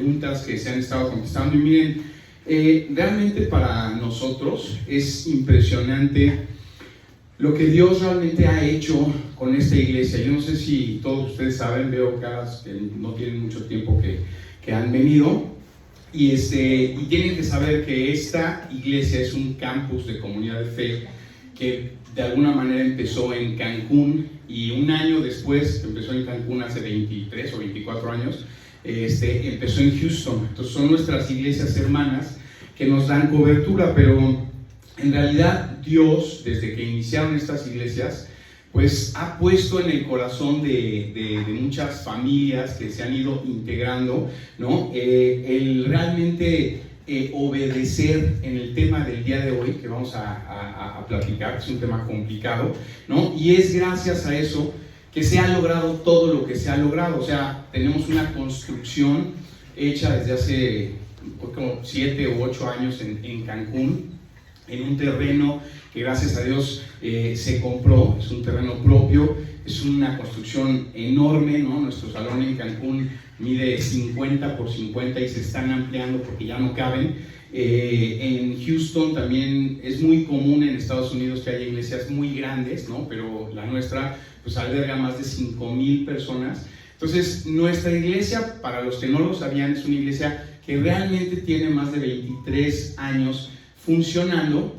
Preguntas que se han estado contestando. Y miren, realmente para nosotros es impresionante lo que Dios realmente ha hecho con esta iglesia. Yo no sé si todos ustedes saben, veo caras que no tienen mucho tiempo que han venido y tienen que saber que esta iglesia es un campus de comunidad de fe que de alguna manera empezó en Cancún, y un año después, que empezó en Cancún hace 23 o 24 años, empezó en Houston. Entonces son nuestras iglesias hermanas que nos dan cobertura, pero en realidad Dios, desde que iniciaron estas iglesias, pues ha puesto en el corazón de muchas familias que se han ido integrando, ¿no? El realmente obedecer en el tema del día de hoy, que vamos a platicar, es un tema complicado, ¿no? Y es gracias a eso que se ha logrado todo lo que se ha logrado. O sea, tenemos una construcción hecha desde hace como 7 u 8 años en Cancún, en un terreno que gracias a Dios se compró, es un terreno propio, es una construcción enorme, ¿no? Nuestro salón en Cancún mide 50 por 50 y se están ampliando porque ya no caben. En Houston también es muy común en Estados Unidos que haya iglesias muy grandes, ¿no? Pero la nuestra pues alberga más de 5,000 personas. Entonces nuestra iglesia, para los que no lo sabían, es una iglesia que realmente tiene más de 23 años funcionando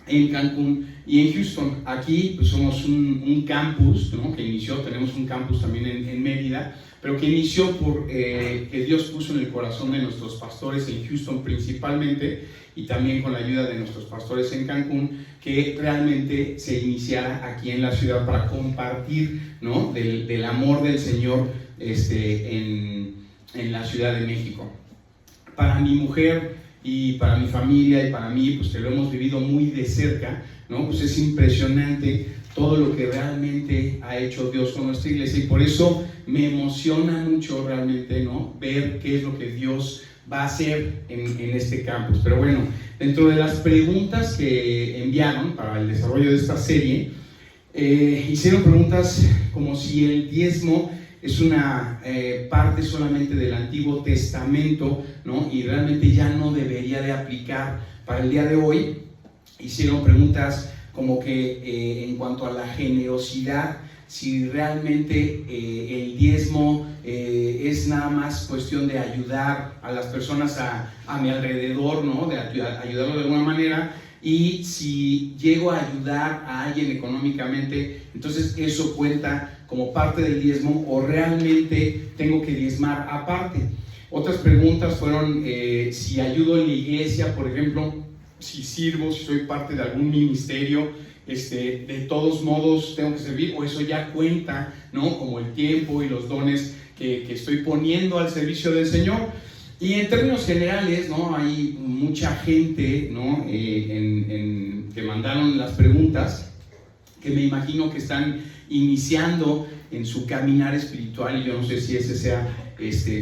en Cancún y en Houston. Aquí pues somos un campus, ¿no? Que inició, tenemos un campus también en Mérida, pero que inició por que Dios puso en el corazón de nuestros pastores en Houston principalmente, y también con la ayuda de nuestros pastores en Cancún, que realmente se iniciara aquí en la ciudad para compartir, ¿no? del amor del Señor en la Ciudad de México. Para mi mujer y para mi familia y para mí, pues que lo hemos vivido muy de cerca, ¿no? Pues es impresionante todo lo que realmente ha hecho Dios con nuestra iglesia, y por eso me emociona mucho realmente, ¿no? Ver qué es lo que Dios va a hacer en este campus. Pero bueno, dentro de las preguntas que enviaron para el desarrollo de esta serie, hicieron preguntas como si el diezmo es una parte solamente del Antiguo Testamento, ¿no? Y realmente ya no debería de aplicar para el día de hoy. Hicieron preguntas como que en cuanto a la generosidad, si realmente el diezmo es nada más cuestión de ayudar a las personas a mi alrededor, ¿no? De ayudarlo de alguna manera, y si llego a ayudar a alguien económicamente, entonces eso cuenta como parte del diezmo, o realmente tengo que diezmar aparte. Otras preguntas fueron si ayudo en la iglesia, por ejemplo, si sirvo, si soy parte de algún ministerio, de todos modos tengo que servir, o eso ya cuenta, ¿no? Como el tiempo y los dones que estoy poniendo al servicio del Señor. Y en términos generales, ¿no? Hay mucha gente, ¿no? Que mandaron las preguntas, que me imagino que están iniciando en su caminar espiritual, y yo no sé si ese sea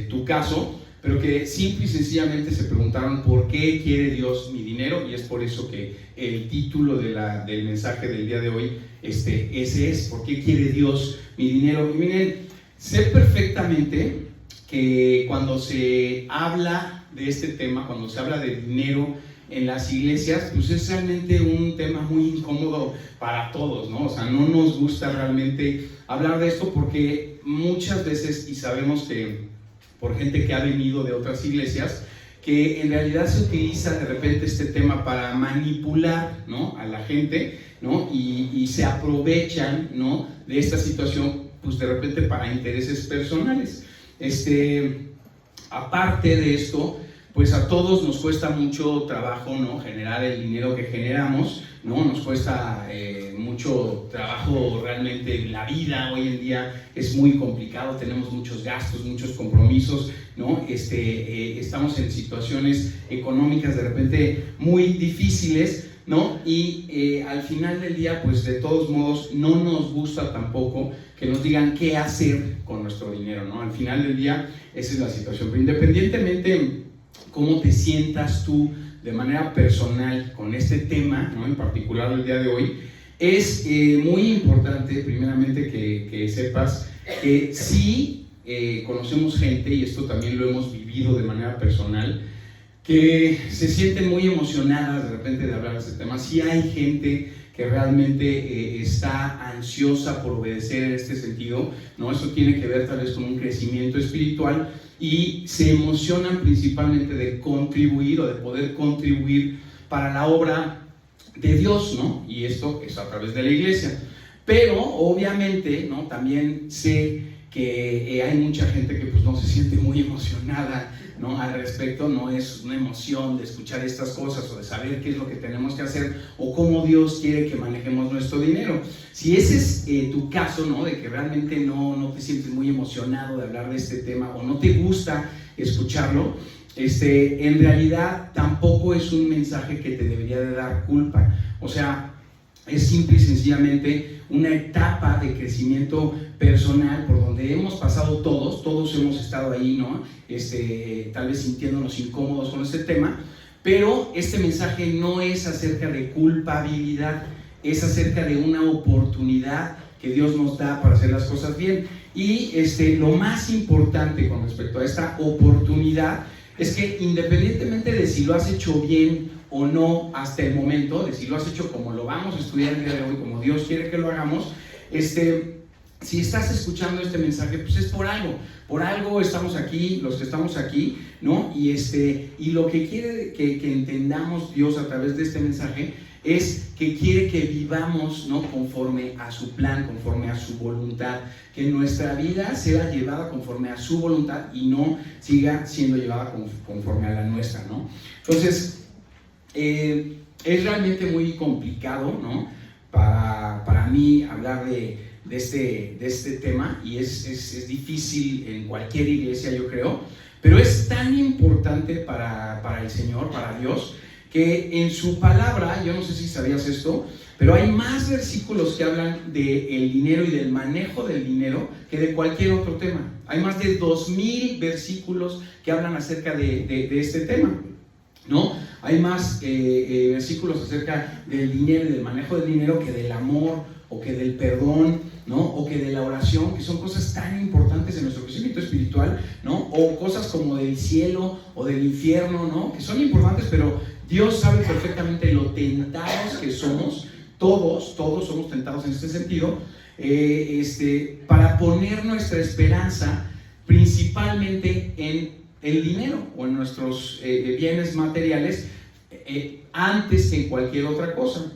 tu caso, pero que simple y sencillamente se preguntaron por qué quiere Dios mi dinero, y es por eso que el título del mensaje del día de hoy ese es: ¿por qué quiere Dios mi dinero? Y miren, sé perfectamente que cuando se habla de este tema, cuando se habla de dinero en las iglesias, pues es realmente un tema muy incómodo para todos, ¿no? O sea, no nos gusta realmente hablar de esto, porque muchas veces, y sabemos que por gente que ha venido de otras iglesias, que en realidad se utiliza de repente este tema para manipular, ¿no? A la gente, ¿no? Y se aprovechan, ¿no? De esta situación, pues de repente para intereses personales. Aparte de esto, pues a todos nos cuesta mucho trabajo, ¿no? Generar el dinero que generamos, ¿no? Nos cuesta mucho trabajo realmente. La vida hoy en día es muy complicado, tenemos muchos gastos, muchos compromisos, ¿no? Estamos en situaciones económicas de repente muy difíciles, ¿no? Y al final del día, pues de todos modos, no nos gusta tampoco que nos digan qué hacer con nuestro dinero, ¿no? Al final del día, esa es la situación. Pero independientemente cómo te sientas tú de manera personal con este tema, ¿no? En particular el día de hoy, es muy importante primeramente que sepas que sí conocemos gente, y esto también lo hemos vivido de manera personal, que se sienten muy emocionadas de repente de hablar de este tema. Sí hay gente que realmente está ansiosa por obedecer en este sentido, ¿no? Eso tiene que ver tal vez con un crecimiento espiritual, y se emocionan principalmente de contribuir o de poder contribuir para la obra de Dios, ¿no? Y esto es a través de la iglesia. Pero obviamente, ¿no?, también sé que hay mucha gente que pues no se siente muy emocionada, ¿no?, al respecto. No es una emoción de escuchar estas cosas o de saber qué es lo que tenemos que hacer o cómo Dios quiere que manejemos nuestro dinero. Si ese es tu caso, ¿no?, de que realmente no te sientes muy emocionado de hablar de este tema o no te gusta escucharlo, en realidad tampoco es un mensaje que te debería de dar culpa. O sea, es simple y sencillamente una etapa de crecimiento personal por donde hemos pasado todos hemos estado ahí, ¿no? Tal vez sintiéndonos incómodos con este tema, pero este mensaje no es acerca de culpabilidad, es acerca de una oportunidad que Dios nos da para hacer las cosas bien. Y lo más importante con respecto a esta oportunidad es que independientemente de si lo has hecho bien o no hasta el momento, de si lo has hecho como lo vamos a estudiar el día de hoy, como Dios quiere que lo hagamos, si estás escuchando este mensaje, pues es por algo estamos aquí, los que estamos aquí, ¿no? Y lo que quiere que entendamos Dios a través de este mensaje es que quiere que vivamos, ¿no?, conforme a su plan, conforme a su voluntad, que nuestra vida sea llevada conforme a su voluntad y no siga siendo llevada conforme a la nuestra, ¿no? Entonces, es realmente muy complicado, ¿no?, para mí hablar de este tema, y es difícil en cualquier iglesia, yo creo, pero es tan importante para el Señor, para Dios, que en su palabra, yo no sé si sabías esto, pero hay más versículos que hablan del dinero y del manejo del dinero que de cualquier otro tema. Hay más de 2000 versículos que hablan acerca de este tema, ¿no? Hay más versículos acerca del dinero y del manejo del dinero que del amor o que del perdón, ¿no?, o que de la oración, que son cosas tan importantes en nuestro crecimiento espiritual, ¿no? O cosas como del cielo o del infierno, ¿no?, que son importantes, pero Dios sabe perfectamente lo tentados que somos. Todos somos tentados en este sentido, para poner nuestra esperanza principalmente en el dinero o en nuestros bienes materiales antes que en cualquier otra cosa.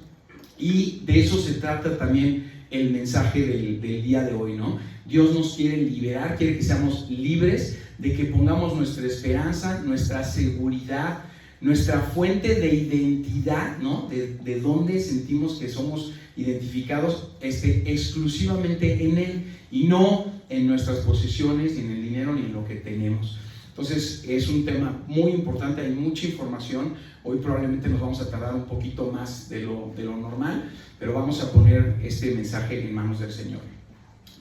Y de eso se trata también el mensaje del día de hoy, ¿no? Dios nos quiere liberar, quiere que seamos libres, de que pongamos nuestra esperanza, nuestra seguridad, nuestra fuente de identidad, ¿no?, de dónde sentimos que somos identificados, exclusivamente en Él, y no en nuestras posesiones, ni en el dinero, ni en lo que tenemos. Entonces es un tema muy importante, hay mucha información. Hoy probablemente nos vamos a tardar un poquito más de lo normal, pero vamos a poner este mensaje en manos del Señor.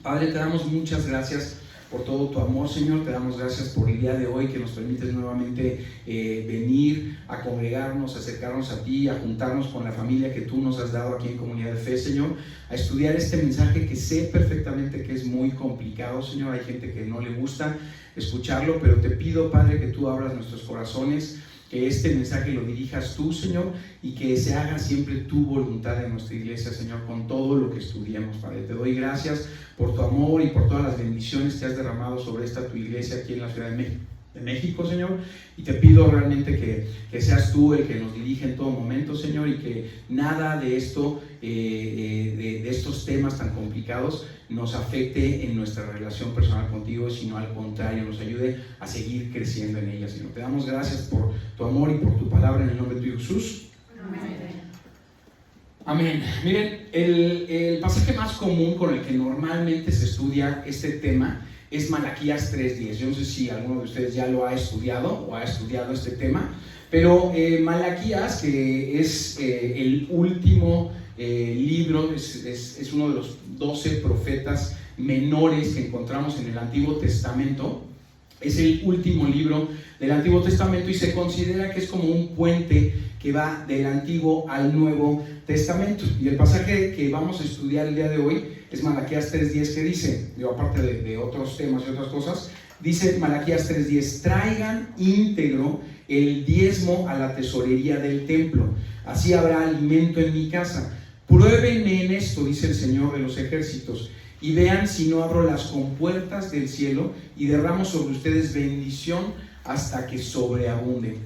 Padre, te damos muchas gracias por todo tu amor, Señor. Te damos gracias por el día de hoy, que nos permites nuevamente venir a congregarnos, a acercarnos a ti, a juntarnos con la familia que tú nos has dado aquí en Comunidad de Fe, Señor, a estudiar este mensaje que sé perfectamente que es muy complicado, Señor. Hay gente que no le gusta escucharlo, pero te pido, Padre, que tú abras nuestros corazones, que este mensaje lo dirijas tú, Señor, y que se haga siempre tu voluntad en nuestra iglesia, Señor, con todo lo que estudiamos, Padre. Te doy gracias por tu amor y por todas las bendiciones que has derramado sobre esta tu iglesia aquí en la Ciudad de México, Señor, y te pido realmente que seas tú el que nos dirige en todo momento, Señor, y que nada de esto, de estos temas tan complicados nos afecte en nuestra relación personal contigo, sino al contrario, nos ayude a seguir creciendo en ella, Señor. Te damos gracias por tu amor y por tu palabra, en el nombre de Jesús. Amén. Miren, el pasaje más común con el que normalmente se estudia este tema es Malaquías 3:10. Yo no sé si alguno de ustedes ya lo ha estudiado o ha estudiado este tema, pero Malaquías, que es el último libro, es uno de los 12 profetas menores que encontramos en el Antiguo Testamento. Es el último libro del Antiguo Testamento y se considera que es como un puente que va del Antiguo al Nuevo Testamento. Y el pasaje que vamos a estudiar el día de hoy es Malaquías 3:10, que dice, aparte de otros temas y otras cosas, dice Malaquías 3:10: traigan íntegro el diezmo a la tesorería del templo, así habrá alimento en mi casa. Pruébenme en esto, dice el Señor de los ejércitos, y vean si no abro las compuertas del cielo y derramo sobre ustedes bendición hasta que sobreabunde.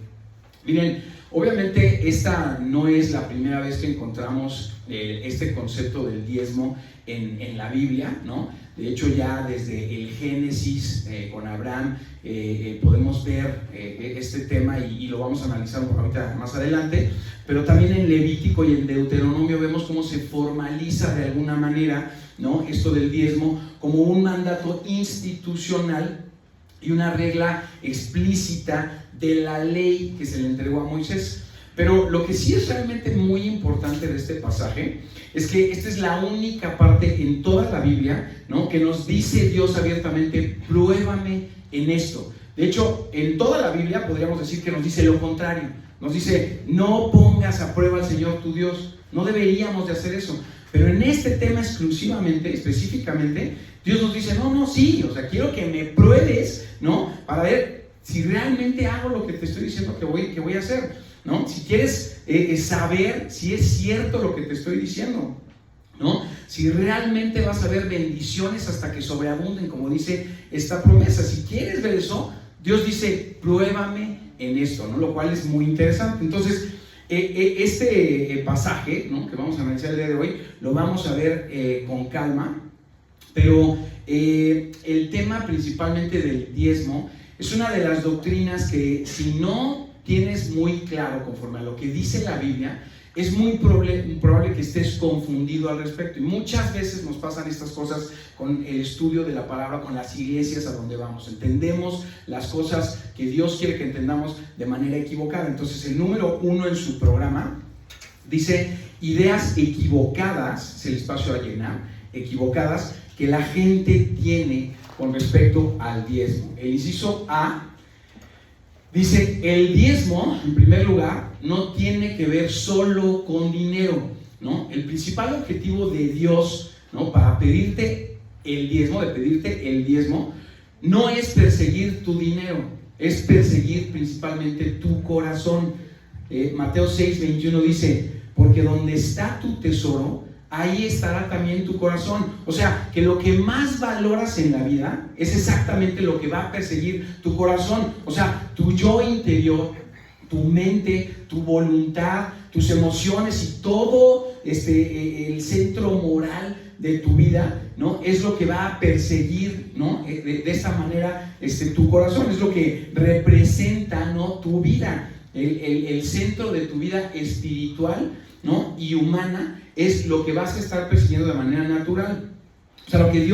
Miren, obviamente esta no es la primera vez que encontramos este concepto del diezmo en la Biblia, ¿no? De hecho, ya desde el Génesis con Abraham podemos ver este tema y lo vamos a analizar ahorita más adelante, pero también en Levítico y en Deuteronomio vemos cómo se formaliza de alguna manera, ¿no?, esto del diezmo como un mandato institucional y una regla explícita de la ley que se le entregó a Moisés. Pero lo que sí es realmente muy importante de este pasaje es que esta es la única parte en toda la Biblia, ¿no?, que nos dice Dios abiertamente: pruébame en esto. De hecho, en toda la Biblia podríamos decir que nos dice lo contrario. Nos dice: no pongas a prueba al Señor tu Dios. No deberíamos de hacer eso. Pero en este tema exclusivamente, específicamente, Dios nos dice: sí, o sea, quiero que me pruebes, ¿no?, para ver si realmente hago lo que te estoy diciendo que voy a hacer, ¿no? Si quieres saber si es cierto lo que te estoy diciendo, ¿no? Si realmente vas a ver bendiciones hasta que sobreabunden, como dice esta promesa. Si quieres ver eso, Dios dice: pruébame en esto, ¿no? Lo cual es muy interesante. Entonces, este pasaje, ¿no?, que vamos a analizar el día de hoy, lo vamos a ver con calma, pero el tema principalmente del diezmo es una de las doctrinas que, si no tienes muy claro conforme a lo que dice la Biblia, es muy probable que estés confundido al respecto. Y muchas veces nos pasan estas cosas con el estudio de la palabra, con las iglesias a donde vamos. Entendemos las cosas que Dios quiere que entendamos de manera equivocada. Entonces, el número 1 en su programa dice: ideas equivocadas, es el espacio a llenar, equivocadas, que la gente tiene con respecto al diezmo. El inciso A dice: el diezmo, en primer lugar, no tiene que ver solo con dinero, ¿no? El principal objetivo de Dios, ¿no?, para pedirte el diezmo, no es perseguir tu dinero, es perseguir principalmente tu corazón. Mateo 6:21 dice: porque donde está tu tesoro, ahí estará también tu corazón. O sea, que lo que más valoras en la vida es exactamente lo que va a perseguir tu corazón. O sea, tu yo interior, tu mente, tu voluntad, tus emociones y todo el centro moral de tu vida, ¿no?, es lo que va a perseguir, ¿no?, de esa manera tu corazón. Es lo que representa, ¿no?, tu vida. El centro de tu vida espiritual, ¿no?, y humana es lo que vas a estar persiguiendo de manera natural. O sea, lo que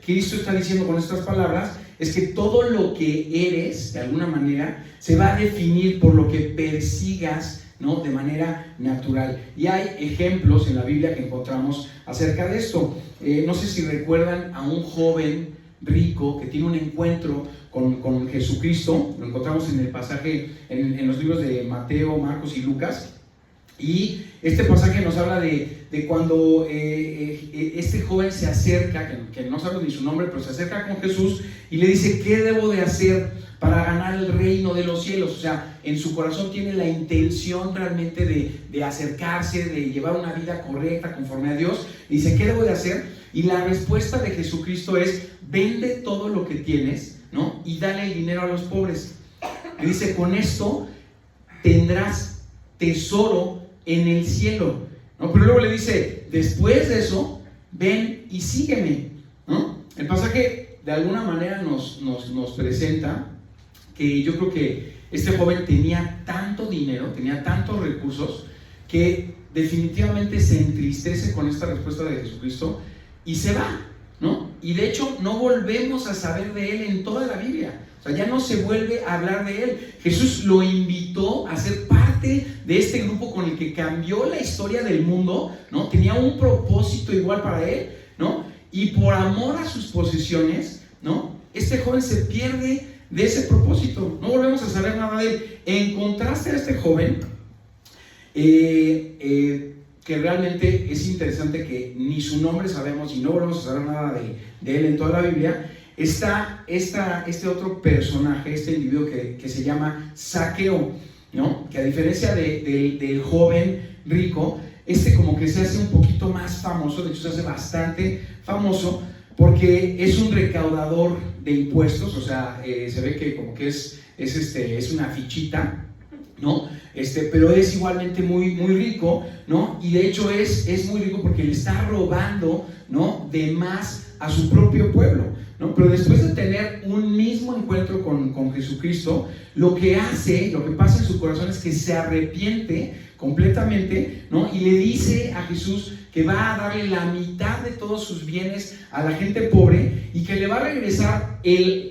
Cristo está diciendo con estas palabras es que todo lo que eres, de alguna manera, se va a definir por lo que persigas, ¿no?, de manera natural. Y hay ejemplos en la Biblia que encontramos acerca de esto. No sé si recuerdan a un joven rico que tiene un encuentro con Jesucristo. Lo encontramos en el pasaje, en los libros de Mateo, Marcos y Lucas. Y este pasaje nos habla de cuando este joven se acerca, que no sabe ni su nombre, pero se acerca con Jesús y le dice: ¿qué debo de hacer para ganar el reino de los cielos? O sea, en su corazón tiene la intención realmente de acercarse, de llevar una vida correcta conforme a Dios. Y dice: ¿qué debo de hacer? Y la respuesta de Jesucristo es: vende todo lo que tienes, ¿no?, y dale el dinero a los pobres. Y dice: con esto tendrás tesoro en el cielo, ¿no? Pero luego le dice: después de eso, ven y sígueme, ¿no? El pasaje de alguna manera nos presenta que yo creo que este joven tenía tanto dinero, tenía tantos recursos, que definitivamente se entristece con esta respuesta de Jesucristo y se va, ¿no? Y de hecho no volvemos a saber de él en toda la Biblia. O sea, ya no se vuelve a hablar de él. Jesús lo invitó a ser parte de este grupo con el que cambió la historia del mundo, ¿no? Tenía un propósito igual para él, ¿no? Y por amor a sus posesiones, ¿no?, este joven se pierde de ese propósito, no volvemos a saber nada de él. En contraste a este joven, que realmente es interesante que ni su nombre sabemos y no volvemos a saber nada de él en toda la Biblia, está este otro personaje, este individuo que se llama Zaqueo, ¿no? Que a diferencia del joven rico, como que se hace un poquito más famoso, de hecho se hace bastante famoso, porque es un recaudador de impuestos, o sea, se ve que como que es una fichita, ¿no? Pero es igualmente muy, muy rico, ¿no? Y de hecho es muy rico porque le está robando, ¿no?, de más a su propio pueblo, ¿no? Pero después de tener un mismo encuentro con Jesucristo, lo que pasa en su corazón es que se arrepiente completamente, ¿no? Y le dice a Jesús que va a darle la mitad de todos sus bienes a la gente pobre y que le va a regresar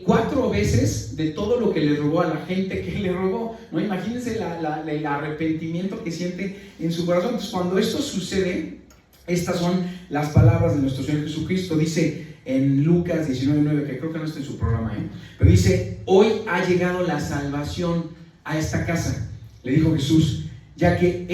4 veces de todo lo que le robó a la gente que le robó, ¿no? Imagínense el arrepentimiento que siente en su corazón. Entonces, cuando esto sucede, estas son las palabras de nuestro Señor Jesucristo. Dice en Lucas 19:9, que creo que no está en su programa, pero dice: hoy ha llegado la salvación a esta casa, le dijo Jesús, ya que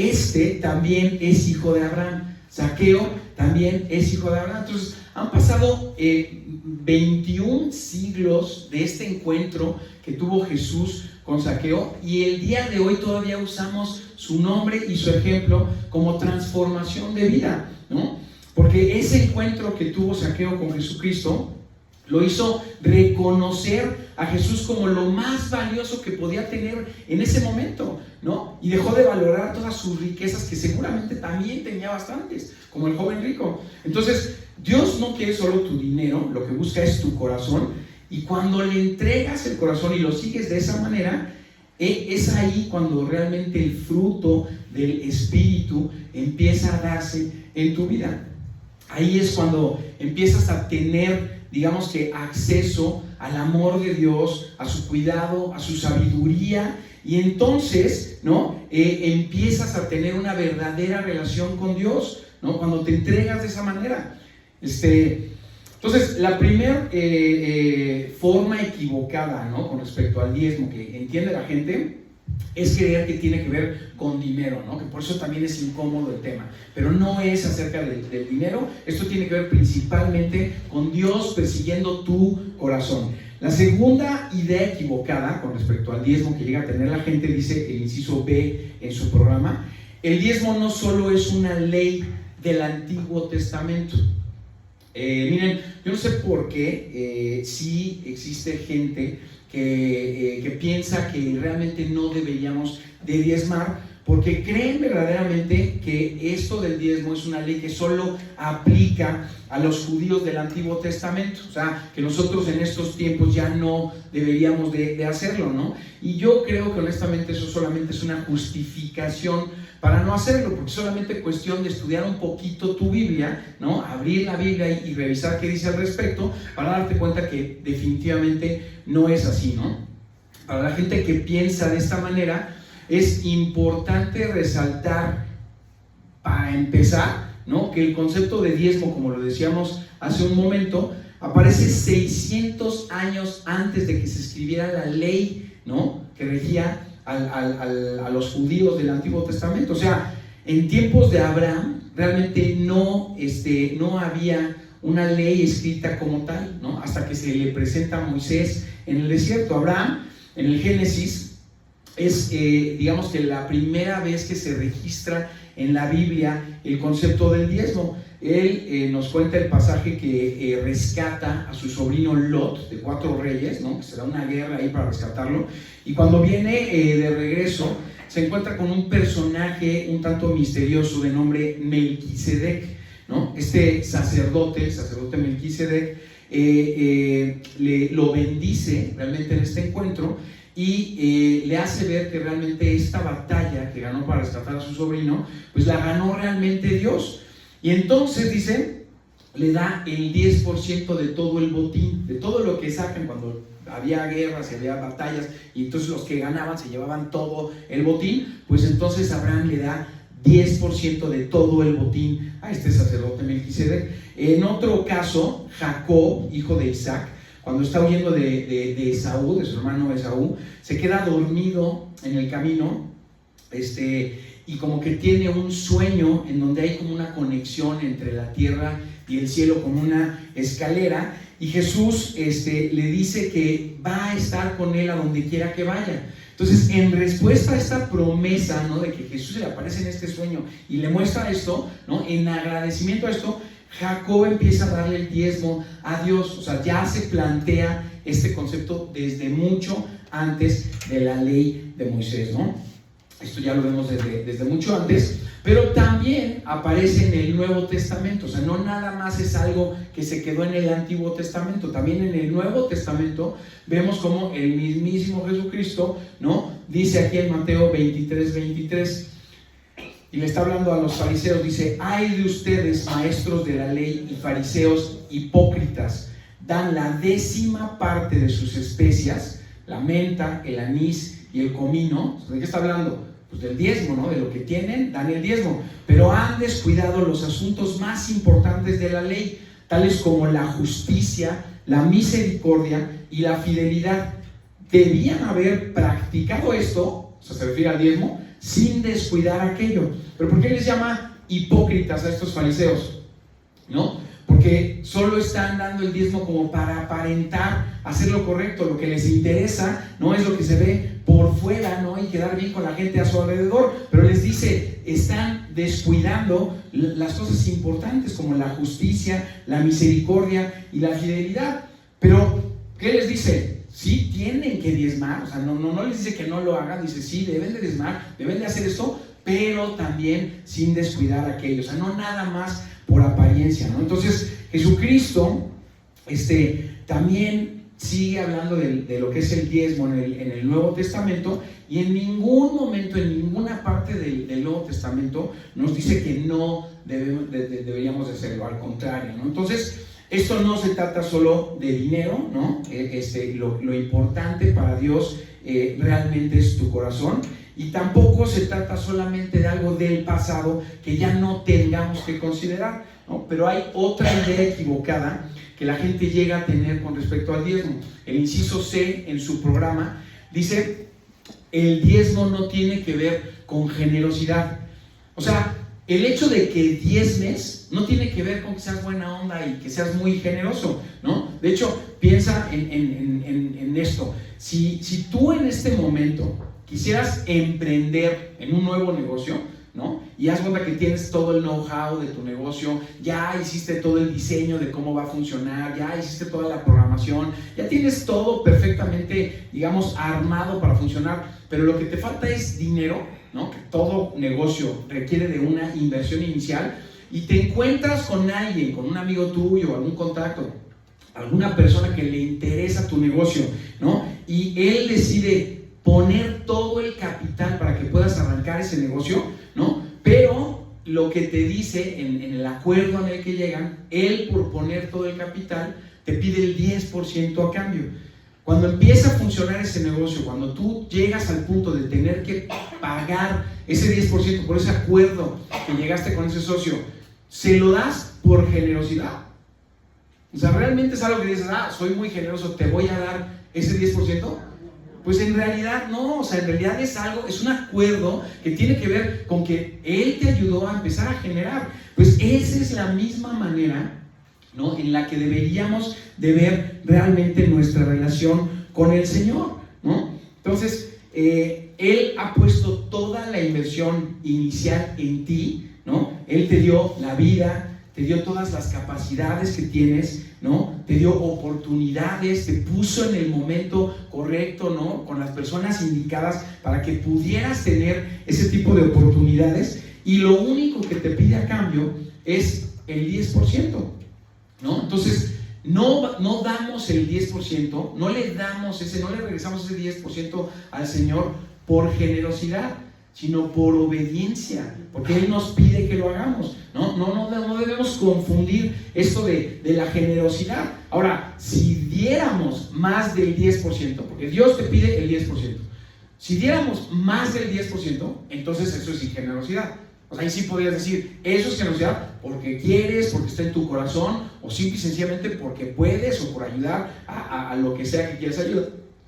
también es hijo de Abraham. Zaqueo también es hijo de Abraham. Entonces, han pasado 21 siglos de este encuentro que tuvo Jesús con Zaqueo, y el día de hoy todavía usamos su nombre y su ejemplo como transformación de vida, ¿no? Porque ese encuentro que tuvo Zaqueo con Jesucristo lo hizo reconocer a Jesús como lo más valioso que podía tener en ese momento, ¿no? Y dejó de valorar todas sus riquezas, que seguramente también tenía bastantes, como el joven rico. Entonces, Dios no quiere solo tu dinero, lo que busca es tu corazón, y cuando le entregas el corazón y lo sigues de esa manera, es ahí cuando realmente el fruto del Espíritu empieza a darse en tu vida. Ahí es cuando empiezas a tener, digamos que, acceso al amor de Dios, a su cuidado, a su sabiduría, y entonces, ¿no?, empiezas a tener una verdadera relación con Dios, ¿no?, cuando te entregas de esa manera. Entonces, la primera forma equivocada, ¿no?, con respecto al diezmo que entiende la gente, es creer que tiene que ver con dinero, ¿no? Que por eso también es incómodo el tema, pero no es acerca del dinero. Esto tiene que ver principalmente con Dios persiguiendo tu corazón. La segunda idea equivocada con respecto al diezmo que llega a tener la gente, dice el inciso B en su programa: el diezmo no solo es una ley del Antiguo Testamento. Miren, yo no sé por qué sí existe gente que piensa que realmente no deberíamos de diezmar, porque creen verdaderamente que esto del diezmo es una ley que solo aplica a los judíos del Antiguo Testamento, o sea, que nosotros en estos tiempos ya no deberíamos de hacerlo, ¿no? Y yo creo que honestamente eso solamente es una justificación para no hacerlo, porque solamente cuestión de estudiar un poquito tu Biblia, ¿no? Abrir la Biblia y revisar qué dice al respecto, para darte cuenta que definitivamente no es así, ¿no? Para la gente que piensa de esta manera, es importante resaltar, para empezar, ¿no?, que el concepto de diezmo, como lo decíamos hace un momento, aparece 600 años antes de que se escribiera la ley, ¿no?, que regía a los judíos del Antiguo Testamento. O sea, en tiempos de Abraham realmente no había una ley escrita como tal, ¿no?, hasta que se le presenta a Moisés en el desierto. Abraham, en el Génesis, es digamos que la primera vez que se registra en la Biblia el concepto del diezmo. Él nos cuenta el pasaje que rescata a su sobrino Lot de 4 reyes, ¿no?, que se da una guerra ahí para rescatarlo, y cuando viene de regreso se encuentra con un personaje un tanto misterioso de nombre Melquisedec, ¿no? Este sacerdote, el sacerdote Melquisedec, lo bendice realmente en este encuentro y le hace ver que realmente esta batalla que ganó para rescatar a su sobrino, pues la ganó realmente Dios. Y entonces, dice, le da el 10% de todo el botín, de todo lo que sacan cuando había guerras, había batallas, y entonces los que ganaban se llevaban todo el botín. Pues entonces Abraham le da 10% de todo el botín a este sacerdote Melquisedec. En otro caso, Jacob, hijo de Isaac, cuando está huyendo de Esaú, de su hermano Esaú, se queda dormido en el camino, y como que tiene un sueño en donde hay como una conexión entre la tierra y el cielo, como una escalera, y Jesús le dice que va a estar con él a donde quiera que vaya. Entonces, en respuesta a esta promesa, ¿no?, de que Jesús se le aparece en este sueño y le muestra esto, ¿no?, en agradecimiento a esto, Jacob empieza a darle el diezmo a Dios. O sea, ya se plantea este concepto desde mucho antes de la ley de Moisés, ¿no? Esto ya lo vemos desde mucho antes, pero también aparece en el Nuevo Testamento. O sea, no nada más es algo que se quedó en el Antiguo Testamento, también en el Nuevo Testamento vemos como el mismísimo Jesucristo, ¿no?, dice aquí en Mateo 23, y le está hablando a los fariseos, dice: ay de ustedes, maestros de la ley y fariseos hipócritas, dan la 10ª parte de sus especias, la menta, el anís y el comino. ¿De qué está hablando? Pues del diezmo, ¿no? De lo que tienen, dan el diezmo, pero han descuidado los asuntos más importantes de la ley, tales como la justicia, la misericordia y la fidelidad. Debían haber practicado esto, o sea, se refiere al diezmo, sin descuidar aquello. ¿Pero por qué les llama hipócritas a estos fariseos? ¿No? Porque solo están dando el diezmo como para aparentar hacer lo correcto. Lo que les interesa no es lo que se ve por fuera, ¿no?, y quedar bien con la gente a su alrededor. Pero les dice, están descuidando las cosas importantes como la justicia, la misericordia y la fidelidad. Pero, ¿qué les dice? Sí tienen que diezmar. O sea, no les dice que no lo hagan. Dice, sí, deben de diezmar, deben de hacer esto, pero también sin descuidar aquello. O sea, no nada más por apariencia, ¿no? Entonces, Jesucristo también sigue hablando de lo que es el diezmo en el Nuevo Testamento, y en ningún momento, en ninguna parte del Nuevo Testamento nos dice que no deberíamos de hacerlo, al contrario, ¿no? Entonces, esto no se trata solo de dinero, ¿no? Lo importante para Dios realmente es tu corazón. Y tampoco se trata solamente de algo del pasado que ya no tengamos que considerar, ¿no? Pero hay otra idea equivocada que la gente llega a tener con respecto al diezmo. El inciso C en su programa dice: el diezmo no tiene que ver con generosidad. O sea, el hecho de que diezmes no tiene que ver con que seas buena onda y que seas muy generoso, ¿no? De hecho, piensa en esto. Si tú en este momento quisieras emprender en un nuevo negocio, ¿no?, y haz cuenta que tienes todo el know-how de tu negocio, ya hiciste todo el diseño de cómo va a funcionar, ya hiciste toda la programación, ya tienes todo perfectamente, digamos, armado para funcionar, pero lo que te falta es dinero, ¿no?, que todo negocio requiere de una inversión inicial, y te encuentras con alguien, con un amigo tuyo, algún contacto, alguna persona que le interesa tu negocio, ¿no?, y él decide poner todo el capital para que puedas arrancar ese negocio, ¿no? Pero lo que te dice en el acuerdo en el que llegan, él, por poner todo el capital, te pide el 10% a cambio. Cuando empieza a funcionar ese negocio, cuando tú llegas al punto de tener que pagar ese 10% por ese acuerdo que llegaste con ese socio, ¿se lo das por generosidad? O sea, ¿realmente es algo que dices, soy muy generoso, te voy a dar ese 10%? Pues en realidad no. O sea, en realidad es un acuerdo que tiene que ver con que él te ayudó a empezar a generar. Pues esa es la misma manera, ¿no?, en la que deberíamos de ver realmente nuestra relación con el Señor, ¿no? Entonces, Él ha puesto toda la inversión inicial en ti, ¿no? Él te dio la vida, te dio todas las capacidades que tienes, ¿no? Te dio oportunidades, te puso en el momento correcto, ¿no?, con las personas indicadas para que pudieras tener ese tipo de oportunidades, y lo único que te pide a cambio es el 10%, ¿no? Entonces, no damos el 10%, no le regresamos ese 10% al Señor por generosidad, sino por obediencia, porque Él nos pide que lo hagamos. No debemos confundir esto de la generosidad. Ahora, si diéramos más del 10%, porque Dios te pide el 10%, si diéramos más del 10%, entonces eso es ingenerosidad, O sea, ahí sí podrías decir, eso es generosidad porque quieres, porque está en tu corazón, o simple y sencillamente porque puedes, o por ayudar a lo que sea que quieras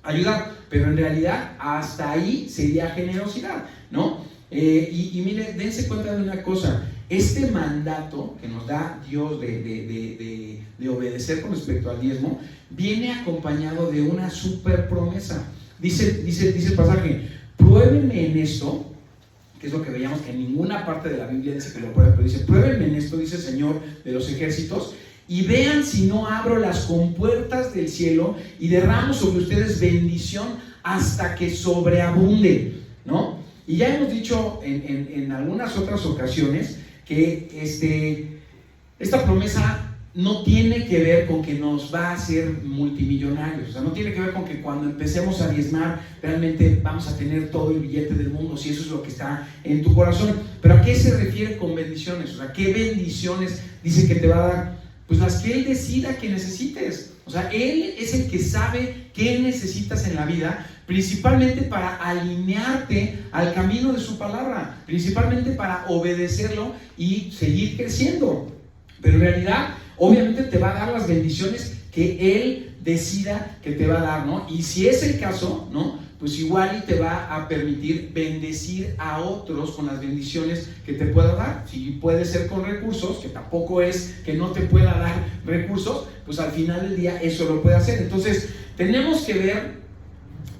ayudar. Pero en realidad, hasta ahí sería generosidad, ¿no? Y mire, dense cuenta de una cosa. Este mandato que nos da Dios de obedecer con respecto al diezmo viene acompañado de una super promesa. Dice el pasaje: pruébenme en esto, que es lo que veíamos que en ninguna parte de la Biblia dice que lo prueben, pero dice: pruébenme en esto, dice el Señor de los ejércitos, y vean si no abro las compuertas del cielo y derramo sobre ustedes bendición hasta que sobreabunde, ¿no? Y ya hemos dicho en algunas otras ocasiones que esta promesa no tiene que ver con que nos va a hacer multimillonarios. O sea, no tiene que ver con que cuando empecemos a diezmar realmente vamos a tener todo el billete del mundo, si eso es lo que está en tu corazón. Pero ¿a qué se refiere con bendiciones? O sea, ¿qué bendiciones dice que te va a dar? Pues las que Él decida que necesites. O sea, Él es el que sabe qué necesitas en la vida, principalmente para alinearte al camino de su palabra, principalmente para obedecerlo y seguir creciendo. Pero en realidad, obviamente te va a dar las bendiciones que Él decida que te va a dar, ¿no? Y si es el caso, ¿no?, pues igual y te va a permitir bendecir a otros con las bendiciones que te pueda dar. Si puede ser con recursos, que tampoco es que no te pueda dar recursos, pues al final del día eso lo puede hacer. Entonces, tenemos que ver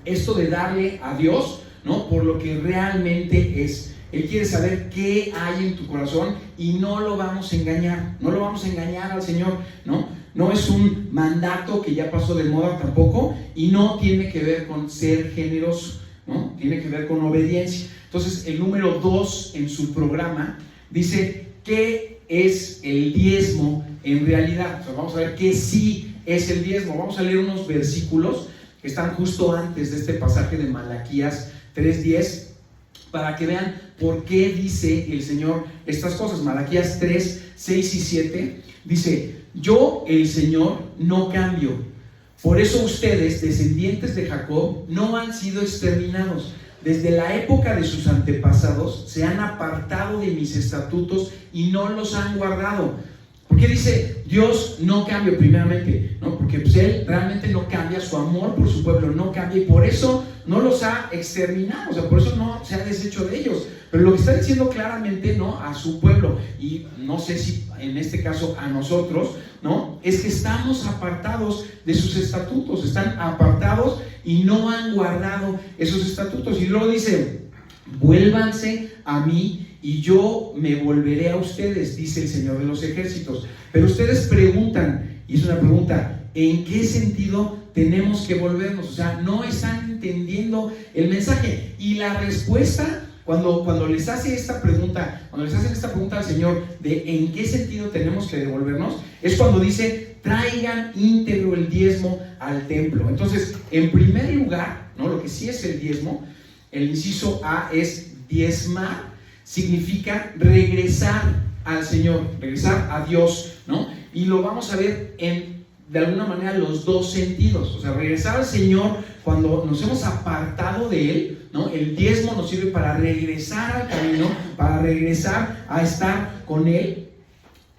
esto de darle a Dios, ¿no?, por lo que realmente es. Él quiere saber qué hay en tu corazón y no lo vamos a engañar. No lo vamos a engañar al Señor, ¿no? No es un mandato que ya pasó de moda tampoco, y no tiene que ver con ser generoso, ¿no? Tiene que ver con obediencia. Entonces, el número 2 en su programa dice: ¿qué es el diezmo en realidad? O sea, vamos a ver qué sí es el diezmo. Vamos a leer unos versículos que están justo antes de este pasaje de Malaquías 3:10, para que vean por qué dice el Señor estas cosas. Malaquías 3, 6 y 7 dice: yo, el Señor, no cambio. Por eso ustedes, descendientes de Jacob, no han sido exterminados. Desde la época de sus antepasados se han apartado de mis estatutos y no los han guardado. ¿Por qué dice Dios no cambia? Primeramente, ¿no? Porque pues Él realmente no cambia, su amor por su pueblo no cambia, y por eso no los ha exterminado, o sea, por eso no se ha deshecho de ellos. Pero lo que está diciendo claramente, ¿no?, a su pueblo, y no sé si en este caso a nosotros, ¿no?, es que estamos apartados de sus estatutos, están apartados y no han guardado esos estatutos. Y luego dice: vuélvanse a mí y yo me volveré a ustedes, dice el Señor de los ejércitos. Pero ustedes preguntan, y es una pregunta: ¿en qué sentido tenemos que volvernos? O sea, no están entendiendo el mensaje. Y la respuesta, cuando les hace esta pregunta, cuando les hacen esta pregunta al Señor de en qué sentido tenemos que devolvernos, es cuando dice: traigan íntegro el diezmo al templo. Entonces, en primer lugar, ¿no?, lo que sí es el diezmo, el inciso A es diezmar. Significa regresar al Señor, regresar a Dios, ¿no? Y lo vamos a ver de alguna manera los dos sentidos. O sea, regresar al Señor cuando nos hemos apartado de Él, ¿no? El diezmo nos sirve para regresar al camino, para regresar a estar con Él.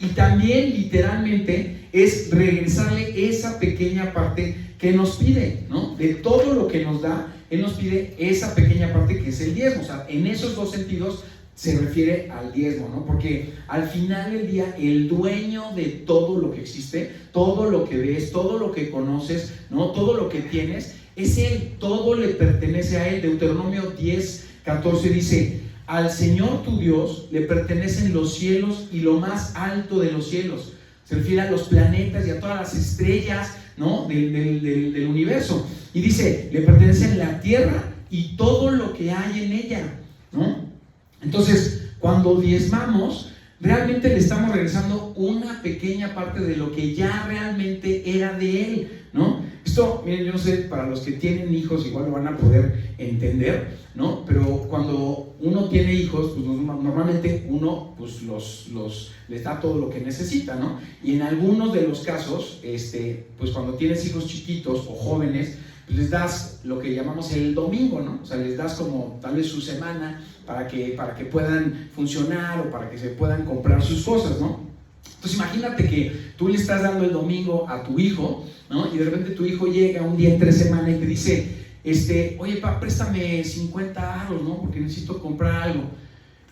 Y también literalmente es regresarle esa pequeña parte que nos pide, ¿no? De todo lo que nos da, Él nos pide esa pequeña parte que es el diezmo. O sea, en esos dos sentidos se refiere al diezmo, ¿no? Porque al final del día, el dueño de todo lo que existe, todo lo que ves, todo lo que conoces, ¿no?, todo lo que tienes, es Él. Todo le pertenece a Él. Deuteronomio 10, 14 dice: al Señor tu Dios le pertenecen los cielos y lo más alto de los cielos. Se refiere a los planetas y a todas las estrellas, ¿no?, del universo. Y dice: le pertenecen la tierra y todo lo que hay en ella, ¿no? Entonces, cuando diezmamos, realmente le estamos regresando una pequeña parte de lo que ya realmente era de Él, ¿no? Esto, miren, yo no sé, para los que tienen hijos igual lo van a poder entender, ¿no? Pero cuando uno tiene hijos, pues normalmente uno pues les da todo lo que necesita, ¿no? Y en algunos de los casos, pues cuando tienes hijos chiquitos o jóvenes, pues les das lo que llamamos el domingo, ¿no? O sea, les das como tal vez su semana para que puedan funcionar o para que se puedan comprar sus cosas, ¿no? Entonces imagínate que tú le estás dando el domingo a tu hijo, ¿no? Y de repente tu hijo llega un día entre semana y te dice, oye, préstame 50 aros, ¿no? Porque necesito comprar algo.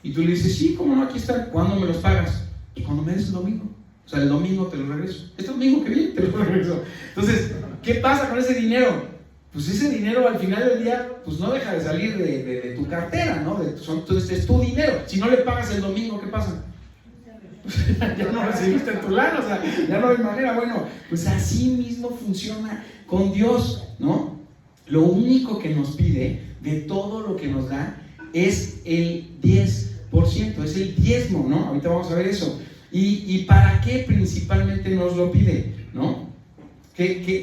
Y tú le dices, sí, ¿cómo no? Aquí están. ¿Cuándo me los pagas? Y cuando me des el domingo. O sea, el domingo te lo regreso. Este domingo que viene te lo regreso. Entonces, ¿qué pasa con ese dinero? Pues ese dinero al final del día, pues no deja de salir de tu cartera, ¿no? Entonces es tu dinero. Si no le pagas el domingo, ¿qué pasa? Ya no recibiste tu lana, o sea, ya no hay manera. Bueno, pues así mismo funciona con Dios, ¿no? Lo único que nos pide de todo lo que nos da es el 10%, es el diezmo, ¿no? Ahorita vamos a ver eso. ¿Y para qué principalmente nos lo pide, ¿no?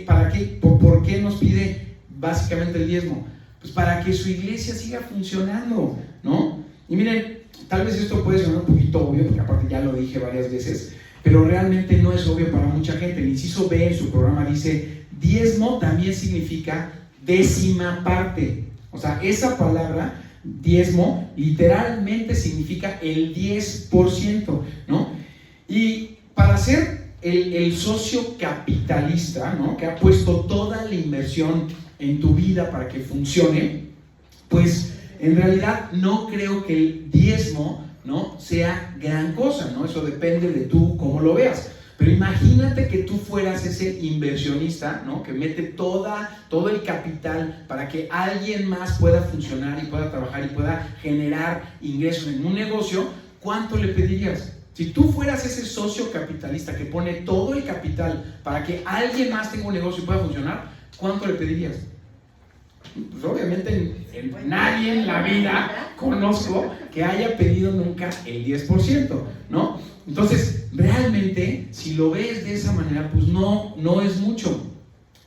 ¿Para qué? ¿Por qué nos pide básicamente el diezmo? Pues para que su iglesia siga funcionando, ¿no? Y miren, tal vez esto puede sonar un poquito obvio, porque aparte ya lo dije varias veces, pero realmente no es obvio para mucha gente. El inciso B en su programa dice, diezmo también significa décima parte. O sea, esa palabra, diezmo, literalmente significa el 10%, ¿no? Y para ser el socio capitalista, ¿no? Que ha puesto toda la inversión en tu vida para que funcione, pues en realidad no creo que el diezmo, ¿no? sea gran cosa, ¿no? Eso depende de tú cómo lo veas. Pero imagínate que tú fueras ese inversionista, ¿no? Que mete todo el capital para que alguien más pueda funcionar y pueda trabajar y pueda generar ingresos en un negocio. ¿Cuánto le pedirías? Si tú fueras ese socio capitalista que pone todo el capital para que alguien más tenga un negocio y pueda funcionar, ¿cuánto le pedirías? Pues obviamente nadie en la vida conozco que haya pedido nunca el 10%, ¿no? Entonces, realmente, si lo ves de esa manera, pues no es mucho.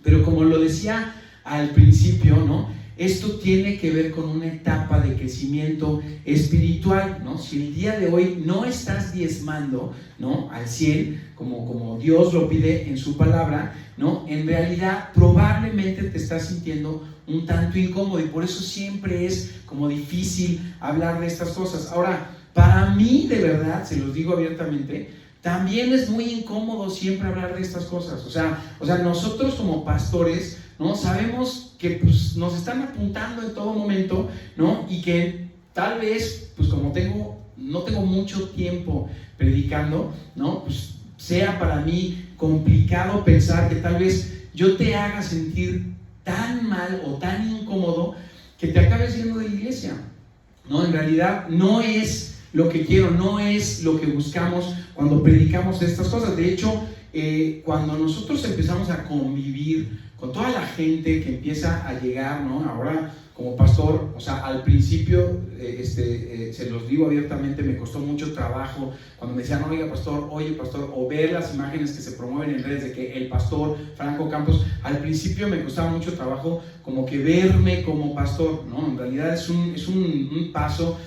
Pero como lo decía al principio, ¿no? Esto tiene que ver con una etapa de crecimiento espiritual, ¿no? Si el día de hoy no estás diezmando, ¿no? al 100, como Dios lo pide en su palabra, ¿no? En realidad probablemente te estás sintiendo un tanto incómodo y por eso siempre es como difícil hablar de estas cosas. Ahora, para mí, de verdad, se los digo abiertamente, también es muy incómodo siempre hablar de estas cosas. O sea, nosotros como pastores, ¿no? Sabemos que pues, nos están apuntando en todo momento, ¿no? Y que tal vez, pues como no tengo mucho tiempo predicando, ¿no? Pues sea para mí complicado pensar que tal vez yo te haga sentir tan mal o tan incómodo que te acabes yendo de la iglesia, ¿no? En realidad no es lo que quiero, no es lo que buscamos cuando predicamos estas cosas. De hecho, cuando nosotros empezamos a convivir con toda la gente que empieza a llegar, ¿no? Ahora como pastor, o sea, al principio, se los digo abiertamente, me costó mucho trabajo cuando me decían, oye pastor, o ver las imágenes que se promueven en redes de que el pastor Franco Campos, al principio me costaba mucho trabajo como que verme como pastor, ¿no? En realidad es un paso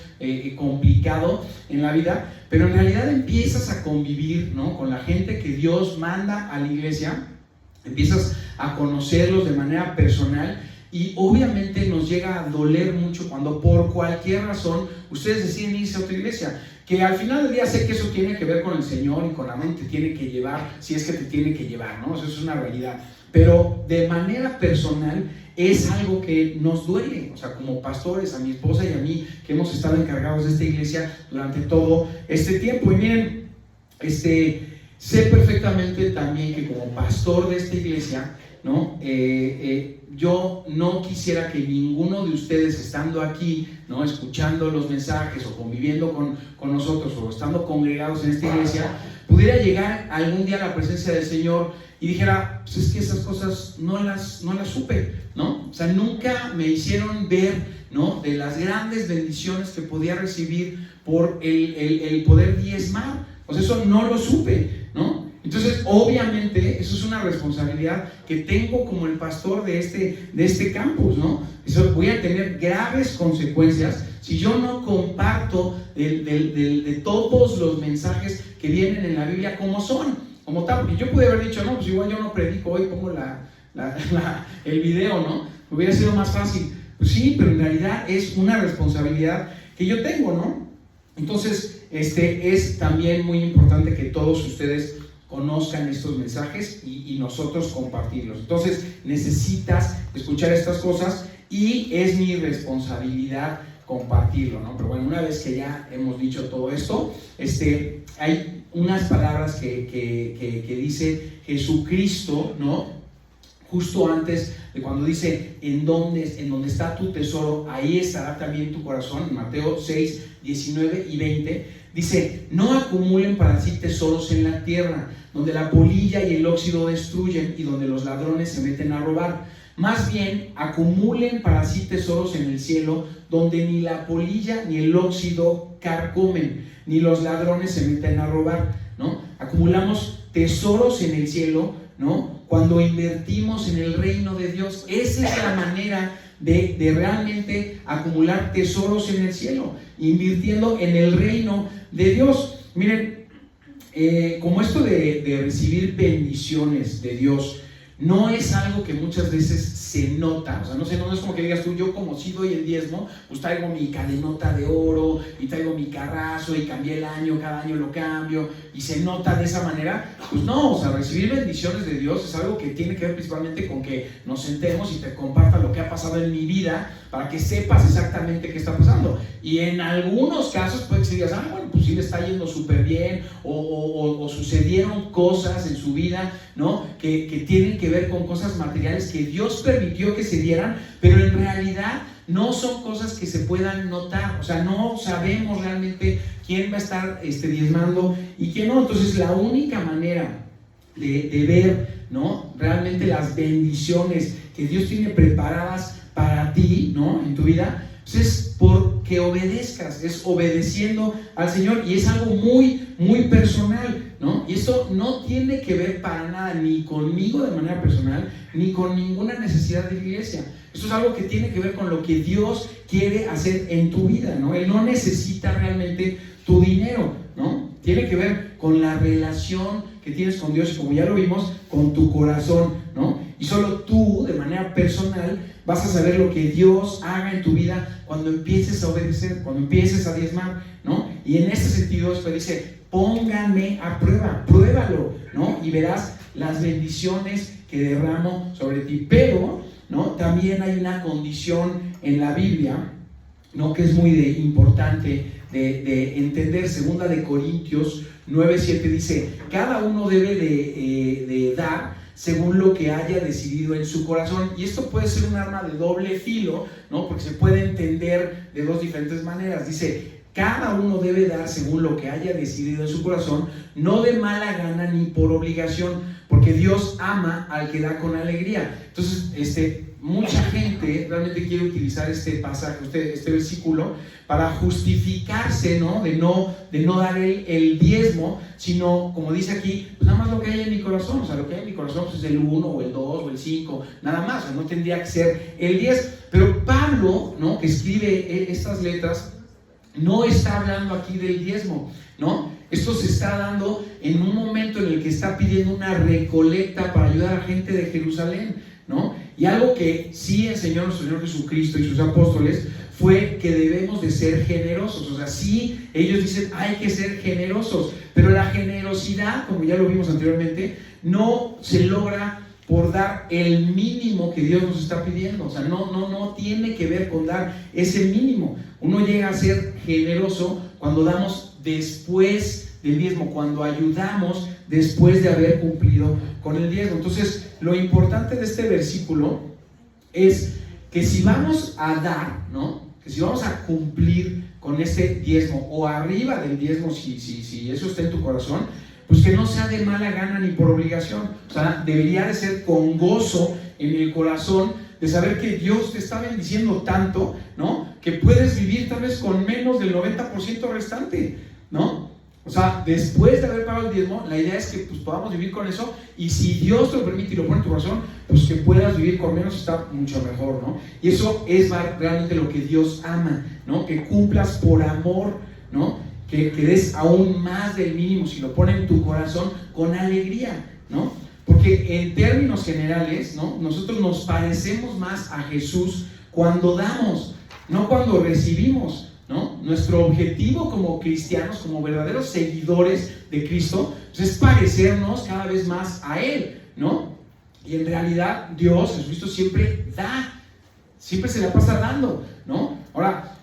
complicado en la vida, pero en realidad empiezas a convivir, ¿no? con la gente que Dios manda a la iglesia, empiezas a conocerlos de manera personal. Y obviamente nos llega a doler mucho cuando por cualquier razón ustedes deciden irse a otra iglesia, que al final del día sé que eso tiene que ver con el Señor y con la mente, te tiene que llevar, si es que te tiene que llevar, ¿no? Eso es una realidad. Pero de manera personal es algo que nos duele, o sea, como pastores, a mi esposa y a mí, que hemos estado encargados de esta iglesia durante todo este tiempo. Y miren, sé perfectamente también que como pastor de esta iglesia, ¿no? Yo no quisiera que ninguno de ustedes estando aquí, ¿no? escuchando los mensajes o conviviendo con nosotros o estando congregados en esta iglesia, pudiera llegar algún día a la presencia del Señor y dijera, pues es que esas cosas no las supe, ¿no? O sea, nunca me hicieron ver, ¿no? de las grandes bendiciones que podía recibir por el poder diezmar. O sea, eso no lo supe, ¿no? Entonces, obviamente, eso es una responsabilidad que tengo como el pastor de este campus, ¿no? Eso voy a tener graves consecuencias si yo no comparto de todos los mensajes que vienen en la Biblia como son, como tal. Porque yo pude haber dicho, no, pues igual yo no predico hoy, pongo el video, ¿no? hubiera sido más fácil. Pues sí, pero en realidad es una responsabilidad que yo tengo, ¿no? Entonces, es también muy importante que todos ustedes conozcan estos mensajes y nosotros compartirlos. Entonces, necesitas escuchar estas cosas y es mi responsabilidad compartirlo, ¿no? Pero bueno, una vez que ya hemos dicho todo esto, hay unas palabras que dice Jesucristo, ¿no? Justo antes de cuando dice, en donde está tu tesoro, ahí estará también tu corazón. Mateo 6, 19 y 20, dice, no acumulen para sí tesoros en la tierra, donde la polilla y el óxido destruyen y donde los ladrones se meten a robar. Más bien, acumulen para sí tesoros en el cielo, donde ni la polilla ni el óxido carcomen, ni los ladrones se meten a robar, ¿no? Acumulamos tesoros en el cielo, ¿no? Cuando invertimos en el reino de Dios. Esa es la manera de realmente acumular tesoros en el cielo, invirtiendo en el reino de Dios. Miren, como esto de recibir bendiciones de Dios no es algo que muchas veces se nota, o sea, no es como que digas tú, yo como sí doy el diezmo, pues traigo mi cadenota de oro y traigo mi carrazo y cambié el año, cada año lo cambio y se nota de esa manera. Pues no, o sea, recibir bendiciones de Dios es algo que tiene que ver principalmente con que nos sentemos y te comparta lo que ha pasado en mi vida para que sepas exactamente qué está pasando. Y en algunos casos puede que se digas, bueno, pues sí le está yendo súper bien o sucedieron cosas en su vida, ¿no? Que tienen que ver con cosas materiales que Dios permitió que se dieran, pero en realidad no son cosas que se puedan notar. O sea, no sabemos realmente quién va a estar diezmando y quién no. Entonces, la única manera de ver, ¿no?, realmente las bendiciones que Dios tiene preparadas para ti, ¿no?, en tu vida, pues es porque obedezcas, es obedeciendo al Señor, y es algo muy, muy personal, ¿no? Y esto no tiene que ver para nada ni conmigo de manera personal, ni con ninguna necesidad de la iglesia. Esto es algo que tiene que ver con lo que Dios quiere hacer en tu vida, ¿no? Él no necesita realmente tu dinero, ¿no? Tiene que ver con la relación que tienes con Dios y, como ya lo vimos, con tu corazón, ¿no? Y solo tú, de manera personal, vas a saber lo que Dios haga en tu vida cuando empieces a obedecer, cuando empieces a diezmar, ¿no? Y en ese sentido después dice, pónganme a prueba, pruébalo, ¿no? Y verás las bendiciones que derramo sobre ti. Pero, ¿no?, también hay una condición en la Biblia, ¿no?, que es muy importante de entender. Segunda de Corintios 9:7 dice, cada uno debe de dar según lo que haya decidido en su corazón. Y esto puede ser un arma de doble filo, ¿no?, porque se puede entender de dos diferentes maneras. Dice, cada uno debe dar según lo que haya decidido en su corazón, no de mala gana ni por obligación, porque Dios ama al que da con alegría. Entonces, mucha gente realmente quiere utilizar este pasaje, este versículo, para justificarse, ¿no?, de no dar el diezmo, sino, como dice aquí, pues nada más lo que hay en mi corazón. O sea, lo que hay en mi corazón pues es el 1 o el 2 o el 5, nada más. O sea, no tendría que ser el 10. Pero Pablo, ¿no?, que escribe estas letras, no está hablando aquí del diezmo, ¿no? Esto se está dando en un momento en el que está pidiendo una recolecta para ayudar a la gente de Jerusalén, ¿no? Y algo que sí enseñó nuestro Señor Jesucristo y sus apóstoles fue que debemos de ser generosos. O sea, sí, ellos dicen hay que ser generosos, pero la generosidad, como ya lo vimos anteriormente, no se logra por dar el mínimo que Dios nos está pidiendo. O sea, no tiene que ver con dar ese mínimo. Uno llega a ser generoso cuando damos después del diezmo, cuando ayudamos después de haber cumplido con el diezmo. Entonces, lo importante de este versículo es que si vamos a dar, ¿no?, que si vamos a cumplir con ese diezmo o arriba del diezmo, si eso está en tu corazón, pues que no sea de mala gana ni por obligación. O sea, debería de ser con gozo en el corazón de saber que Dios te está bendiciendo tanto, ¿no?, que puedes vivir tal vez con menos del 90% restante, ¿no? O sea, después de haber pagado el diezmo, la idea es que pues podamos vivir con eso, y si Dios te lo permite y lo pone en tu corazón, pues que puedas vivir con menos está mucho mejor, ¿no? Y eso es realmente lo que Dios ama, ¿no? Que cumplas por amor, ¿no? Que des aún más del mínimo, si lo pone en tu corazón, con alegría, ¿no? Porque en términos generales, ¿no? Nosotros nos parecemos más a Jesús cuando damos, no cuando recibimos, ¿no? Nuestro objetivo como cristianos, como verdaderos seguidores de Cristo, pues es parecernos cada vez más a Él, ¿no? Y en realidad Dios, Jesucristo, siempre da, siempre se la pasa dando, ¿no? Ahora,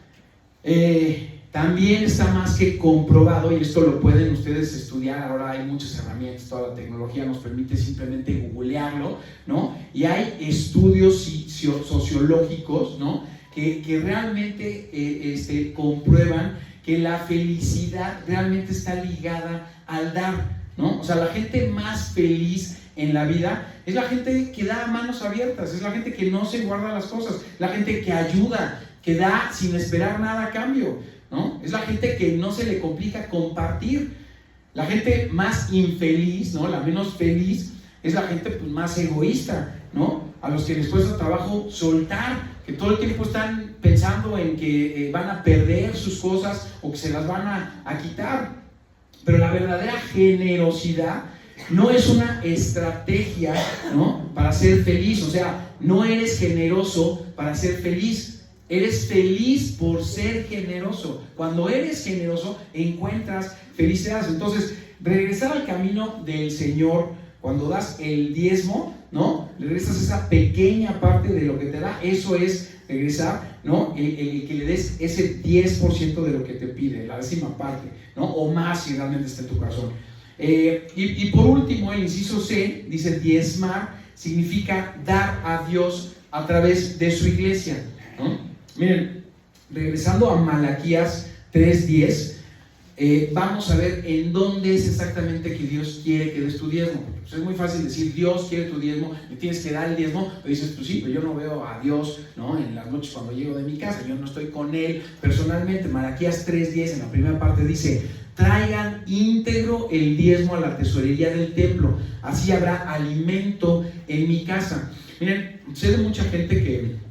también está más que comprobado, y esto lo pueden ustedes estudiar. Ahora hay muchas herramientas, toda la tecnología nos permite simplemente googlearlo, ¿no? Y hay estudios sociológicos, ¿no? que realmente comprueban que la felicidad realmente está ligada al dar, ¿no? O sea, la gente más feliz en la vida es la gente que da a manos abiertas, es la gente que no se guarda las cosas, la gente que ayuda, que da sin esperar nada a cambio, ¿no? Es la gente que no se le complica compartir. La gente más infeliz, ¿no? La menos feliz es la gente pues, más egoísta, ¿no? A los que les cuesta trabajo soltar, que todo el tiempo están pensando en que van a perder sus cosas o que se las van a quitar. Pero la verdadera generosidad no es una estrategia, ¿no? Para ser feliz. O sea, no eres generoso para ser feliz. Eres feliz por ser generoso. Cuando eres generoso, encuentras felicidad. Entonces, regresar al camino del Señor, cuando das el diezmo, ¿no? Regresas esa pequeña parte de lo que te da. Eso es regresar, ¿no? El que le des ese 10% de lo que te pide, la décima parte, ¿no? O más si realmente está en tu corazón. Y por último, el inciso C dice: diezmar significa dar a Dios a través de su iglesia, ¿no? Miren, regresando a Malaquías 3:10, vamos a ver en dónde es exactamente que Dios quiere que des tu diezmo. Pues es muy fácil decir: Dios quiere tu diezmo, me tienes que dar el diezmo. Pero dices: pues sí, pero yo no veo a Dios, ¿no? En las noches cuando llego de mi casa, yo no estoy con Él personalmente. Malaquías 3:10 en la primera parte dice: traigan íntegro el diezmo a la tesorería del templo, así habrá alimento en mi casa. Miren, sé de mucha gente que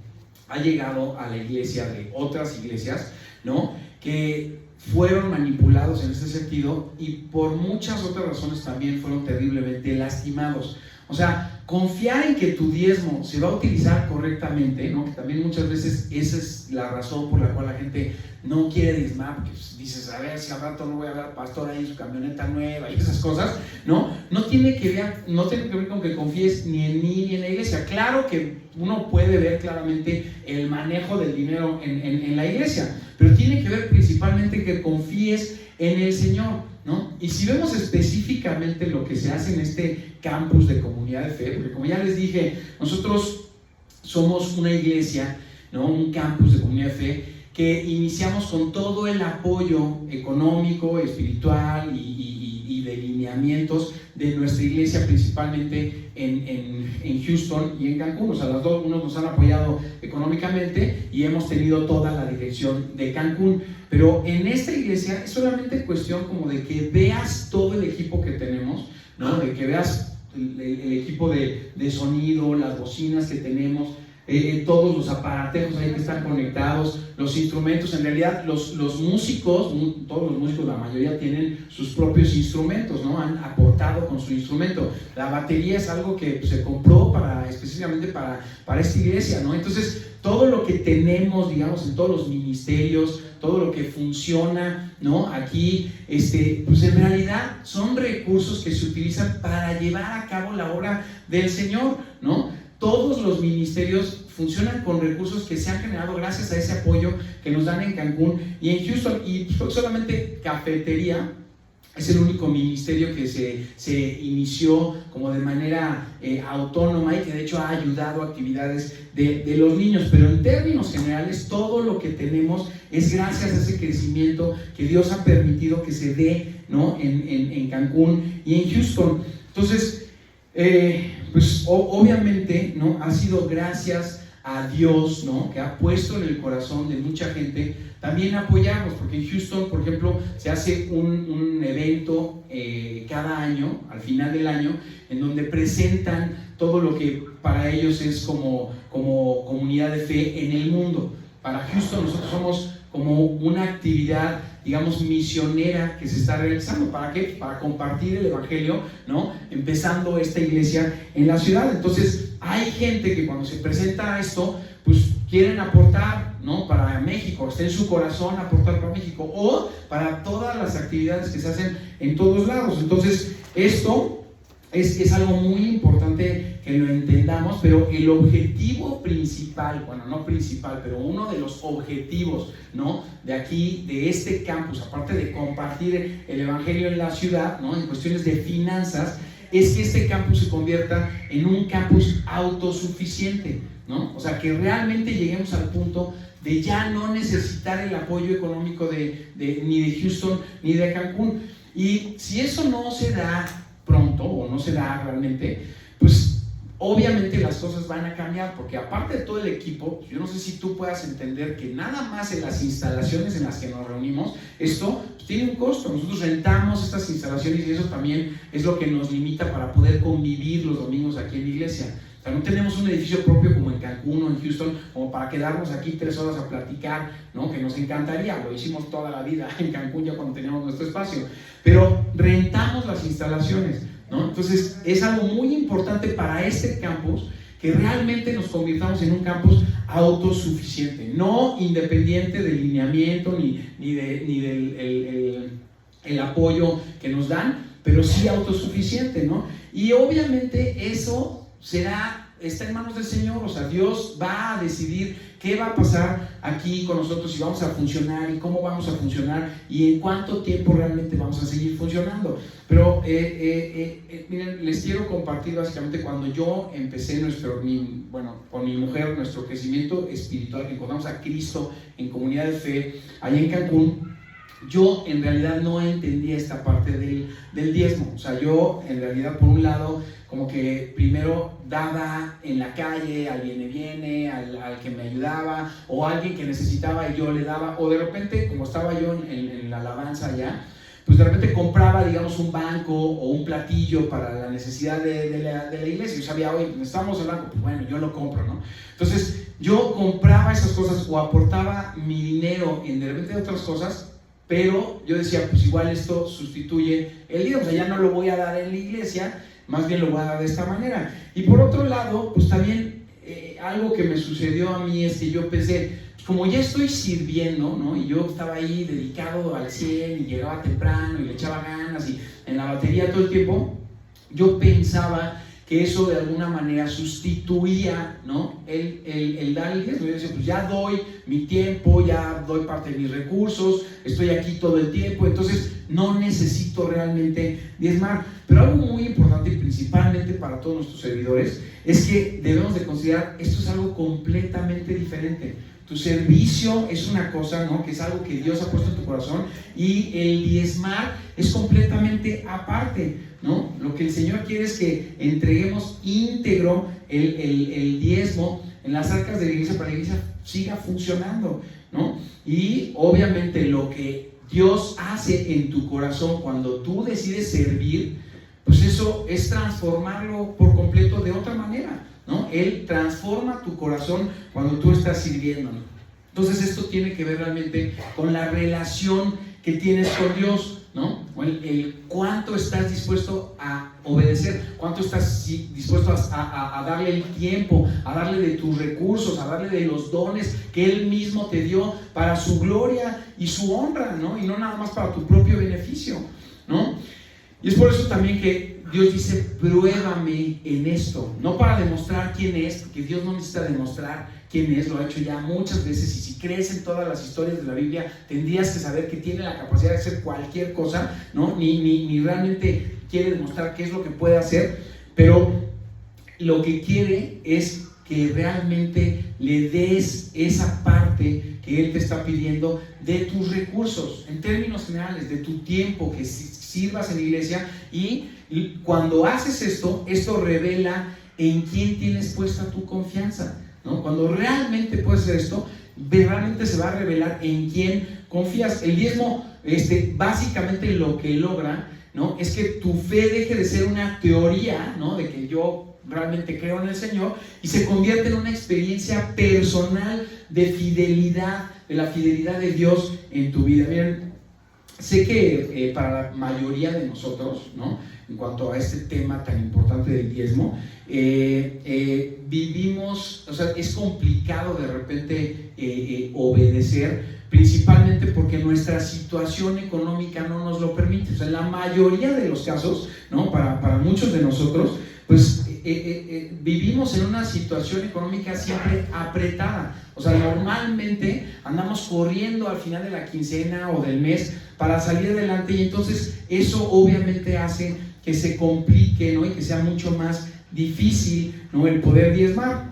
ha llegado a la iglesia de otras iglesias, ¿no? Que fueron manipulados en ese sentido y por muchas otras razones también fueron terriblemente lastimados. O sea, confiar en que tu diezmo se va a utilizar correctamente, ¿no? Que también muchas veces esa es la razón por la cual la gente no quiere diezmar, porque pues, dices: a ver si al rato no voy a ver al pastor ahí en su camioneta nueva y esas cosas, ¿no? No tiene que ver con que confíes ni en mí ni en la iglesia. Claro que uno puede ver claramente el manejo del dinero en la iglesia, pero tiene que ver principalmente que confíes en el Señor, ¿no? Y si vemos específicamente lo que se hace en este campus de Comunidad de Fe, porque como ya les dije, nosotros somos una iglesia, ¿no? Un campus de Comunidad de Fe que iniciamos con todo el apoyo económico, espiritual y de lineamientos de nuestra iglesia, principalmente en Houston y en Cancún. O sea, las dos, unos nos han apoyado económicamente y hemos tenido toda la dirección de Cancún. Pero en esta iglesia es solamente cuestión como de que veas todo el equipo que tenemos, ¿no? De que veas el equipo de sonido, las bocinas que tenemos, todos los aparatejos ahí que están conectados, los instrumentos. En realidad los músicos, todos los músicos, la mayoría tienen sus propios instrumentos, ¿no? Han aportado con su instrumento. La batería es algo que se compró específicamente para esta iglesia, ¿no? Entonces todo lo que tenemos, digamos, en todos los ministerios, todo lo que funciona, ¿no? Aquí, pues en realidad son recursos que se utilizan para llevar a cabo la obra del Señor, ¿no? Todos los ministerios funcionan con recursos que se han generado gracias a ese apoyo que nos dan en Cancún y en Houston. Y solamente Cafetería es el único ministerio que se inició como de manera autónoma y que de hecho ha ayudado a actividades de los niños. Pero en términos generales, todo lo que tenemos es gracias a ese crecimiento que Dios ha permitido que se dé, ¿no? en Cancún y en Houston. Entonces, pues obviamente, ¿no? Ha sido gracias a Dios, ¿no? Que ha puesto en el corazón de mucha gente también apoyarnos, porque en Houston, por ejemplo, se hace un evento cada año, al final del año, en donde presentan todo lo que para ellos es como comunidad de fe en el mundo. Para Houston nosotros somos como una actividad, digamos, misionera que se está realizando. ¿Para qué? Para compartir el evangelio, ¿no? Empezando esta iglesia en la ciudad. Entonces, hay gente que cuando se presenta a esto, pues quieren aportar, ¿no? Para México, está en su corazón aportar para México, o para todas las actividades que se hacen en todos lados. Entonces, esto es algo muy importante que lo entendamos, pero el objetivo principal, bueno, no principal, pero uno de los objetivos, ¿no? De aquí, de este campus, aparte de compartir el evangelio en la ciudad, ¿no? En cuestiones de finanzas, es que este campus se convierta en un campus autosuficiente, ¿no? O sea, que realmente lleguemos al punto de ya no necesitar el apoyo económico ni de Houston ni de Cancún. Y si eso no se da pronto o no se da realmente, pues obviamente las cosas van a cambiar, porque aparte de todo el equipo, yo no sé si tú puedas entender que nada más en las instalaciones en las que nos reunimos, esto pues, tiene un costo. Nosotros rentamos estas instalaciones y eso también es lo que nos limita para poder convivir los domingos aquí en la iglesia. O sea, no tenemos un edificio propio como en Cancún o en Houston, como para quedarnos aquí 3 horas a platicar, ¿no? Que nos encantaría, lo hicimos toda la vida en Cancún ya cuando teníamos nuestro espacio, pero rentamos las instalaciones, ¿no? Entonces es algo muy importante para este campus que realmente nos convirtamos en un campus autosuficiente, no independiente del lineamiento ni del el apoyo que nos dan, pero sí autosuficiente, ¿no? Y obviamente eso está en manos del Señor. O sea, Dios va a decidir qué va a pasar aquí con nosotros, si vamos a funcionar y cómo vamos a funcionar y en cuánto tiempo realmente vamos a seguir funcionando. Pero miren, les quiero compartir básicamente cuando yo empecé con mi mujer, nuestro crecimiento espiritual, que encontramos a Cristo en comunidad de fe allá en Cancún. Yo en realidad no entendía esta parte del diezmo. O sea, yo en realidad por un lado como que primero daba en la calle al viene, al que me ayudaba, o a alguien que necesitaba y yo le daba, o de repente, como estaba yo en la alabanza allá, pues de repente compraba, digamos, un banco o un platillo para la necesidad de la iglesia. Yo sabía, oye, necesitamos el banco, pues bueno, yo lo compro, ¿no? Entonces, yo compraba esas cosas o aportaba mi dinero en de repente otras cosas, pero yo decía, pues igual esto sustituye el dinero, o sea, ya no lo voy a dar en la iglesia, más bien lo voy a dar de esta manera. Y por otro lado, pues también algo que me sucedió a mí es que yo pensé, como ya estoy sirviendo, ¿no? Y yo estaba ahí dedicado al 100 y llegaba temprano y le echaba ganas y en la batería todo el tiempo, yo pensaba que eso de alguna manera sustituía, ¿no? el dar el diezmo. Yo decía, pues ya doy mi tiempo, ya doy parte de mis recursos, estoy aquí todo el tiempo, entonces no necesito realmente diezmar. Pero algo muy importante, principalmente para todos nuestros servidores, es que debemos de considerar esto es algo completamente diferente. Tu servicio es una cosa, ¿no? Que es algo que Dios ha puesto en tu corazón, y el diezmar es completamente aparte, ¿no? Lo que el Señor quiere es que entreguemos íntegro el diezmo en las arcas de la iglesia para que la iglesia siga funcionando, ¿no? Y obviamente lo que Dios hace en tu corazón cuando tú decides servir, pues eso es transformarlo por completo de otra manera, ¿no? Él transforma tu corazón cuando tú estás sirviendo, ¿no? Entonces esto tiene que ver realmente con la relación que tienes con Dios, ¿no? El cuánto estás dispuesto a obedecer, cuánto estás dispuesto a darle el tiempo, a darle de tus recursos, a darle de los dones que Él mismo te dio para su gloria y su honra, ¿no? Y no nada más para tu propio beneficio, ¿no? Y es por eso también que Dios dice, pruébame en esto, no para demostrar quién es, porque Dios no necesita demostrar quién es, lo ha hecho ya muchas veces, y si crees en todas las historias de la Biblia, tendrías que saber que tiene la capacidad de hacer cualquier cosa, ¿no? Ni realmente quiere demostrar qué es lo que puede hacer, pero lo que quiere es que realmente le des esa parte que Él te está pidiendo de tus recursos, en términos generales, de tu tiempo, que sirvas en la iglesia, y cuando haces esto revela en quién tienes puesta tu confianza, ¿no? Cuando realmente puedes hacer esto, realmente se va a revelar en quién confías. El diezmo, básicamente lo que logra, ¿no? Es que tu fe deje de ser una teoría, ¿no? De que yo realmente creo en el Señor, y se convierte en una experiencia personal de fidelidad de la fidelidad de Dios en tu vida. Miren, sé que para la mayoría de nosotros, ¿no?, en cuanto a este tema tan importante del diezmo, vivimos, o sea, es complicado de repente obedecer, principalmente porque nuestra situación económica no nos lo permite. O sea, en la mayoría de los casos, ¿no?, para muchos de nosotros, pues vivimos en una situación económica siempre apretada. O sea, normalmente andamos corriendo al final de la quincena o del mes para salir adelante, y entonces eso obviamente hace que se complique, ¿no?, y que sea mucho más difícil, ¿no?, el poder diezmar.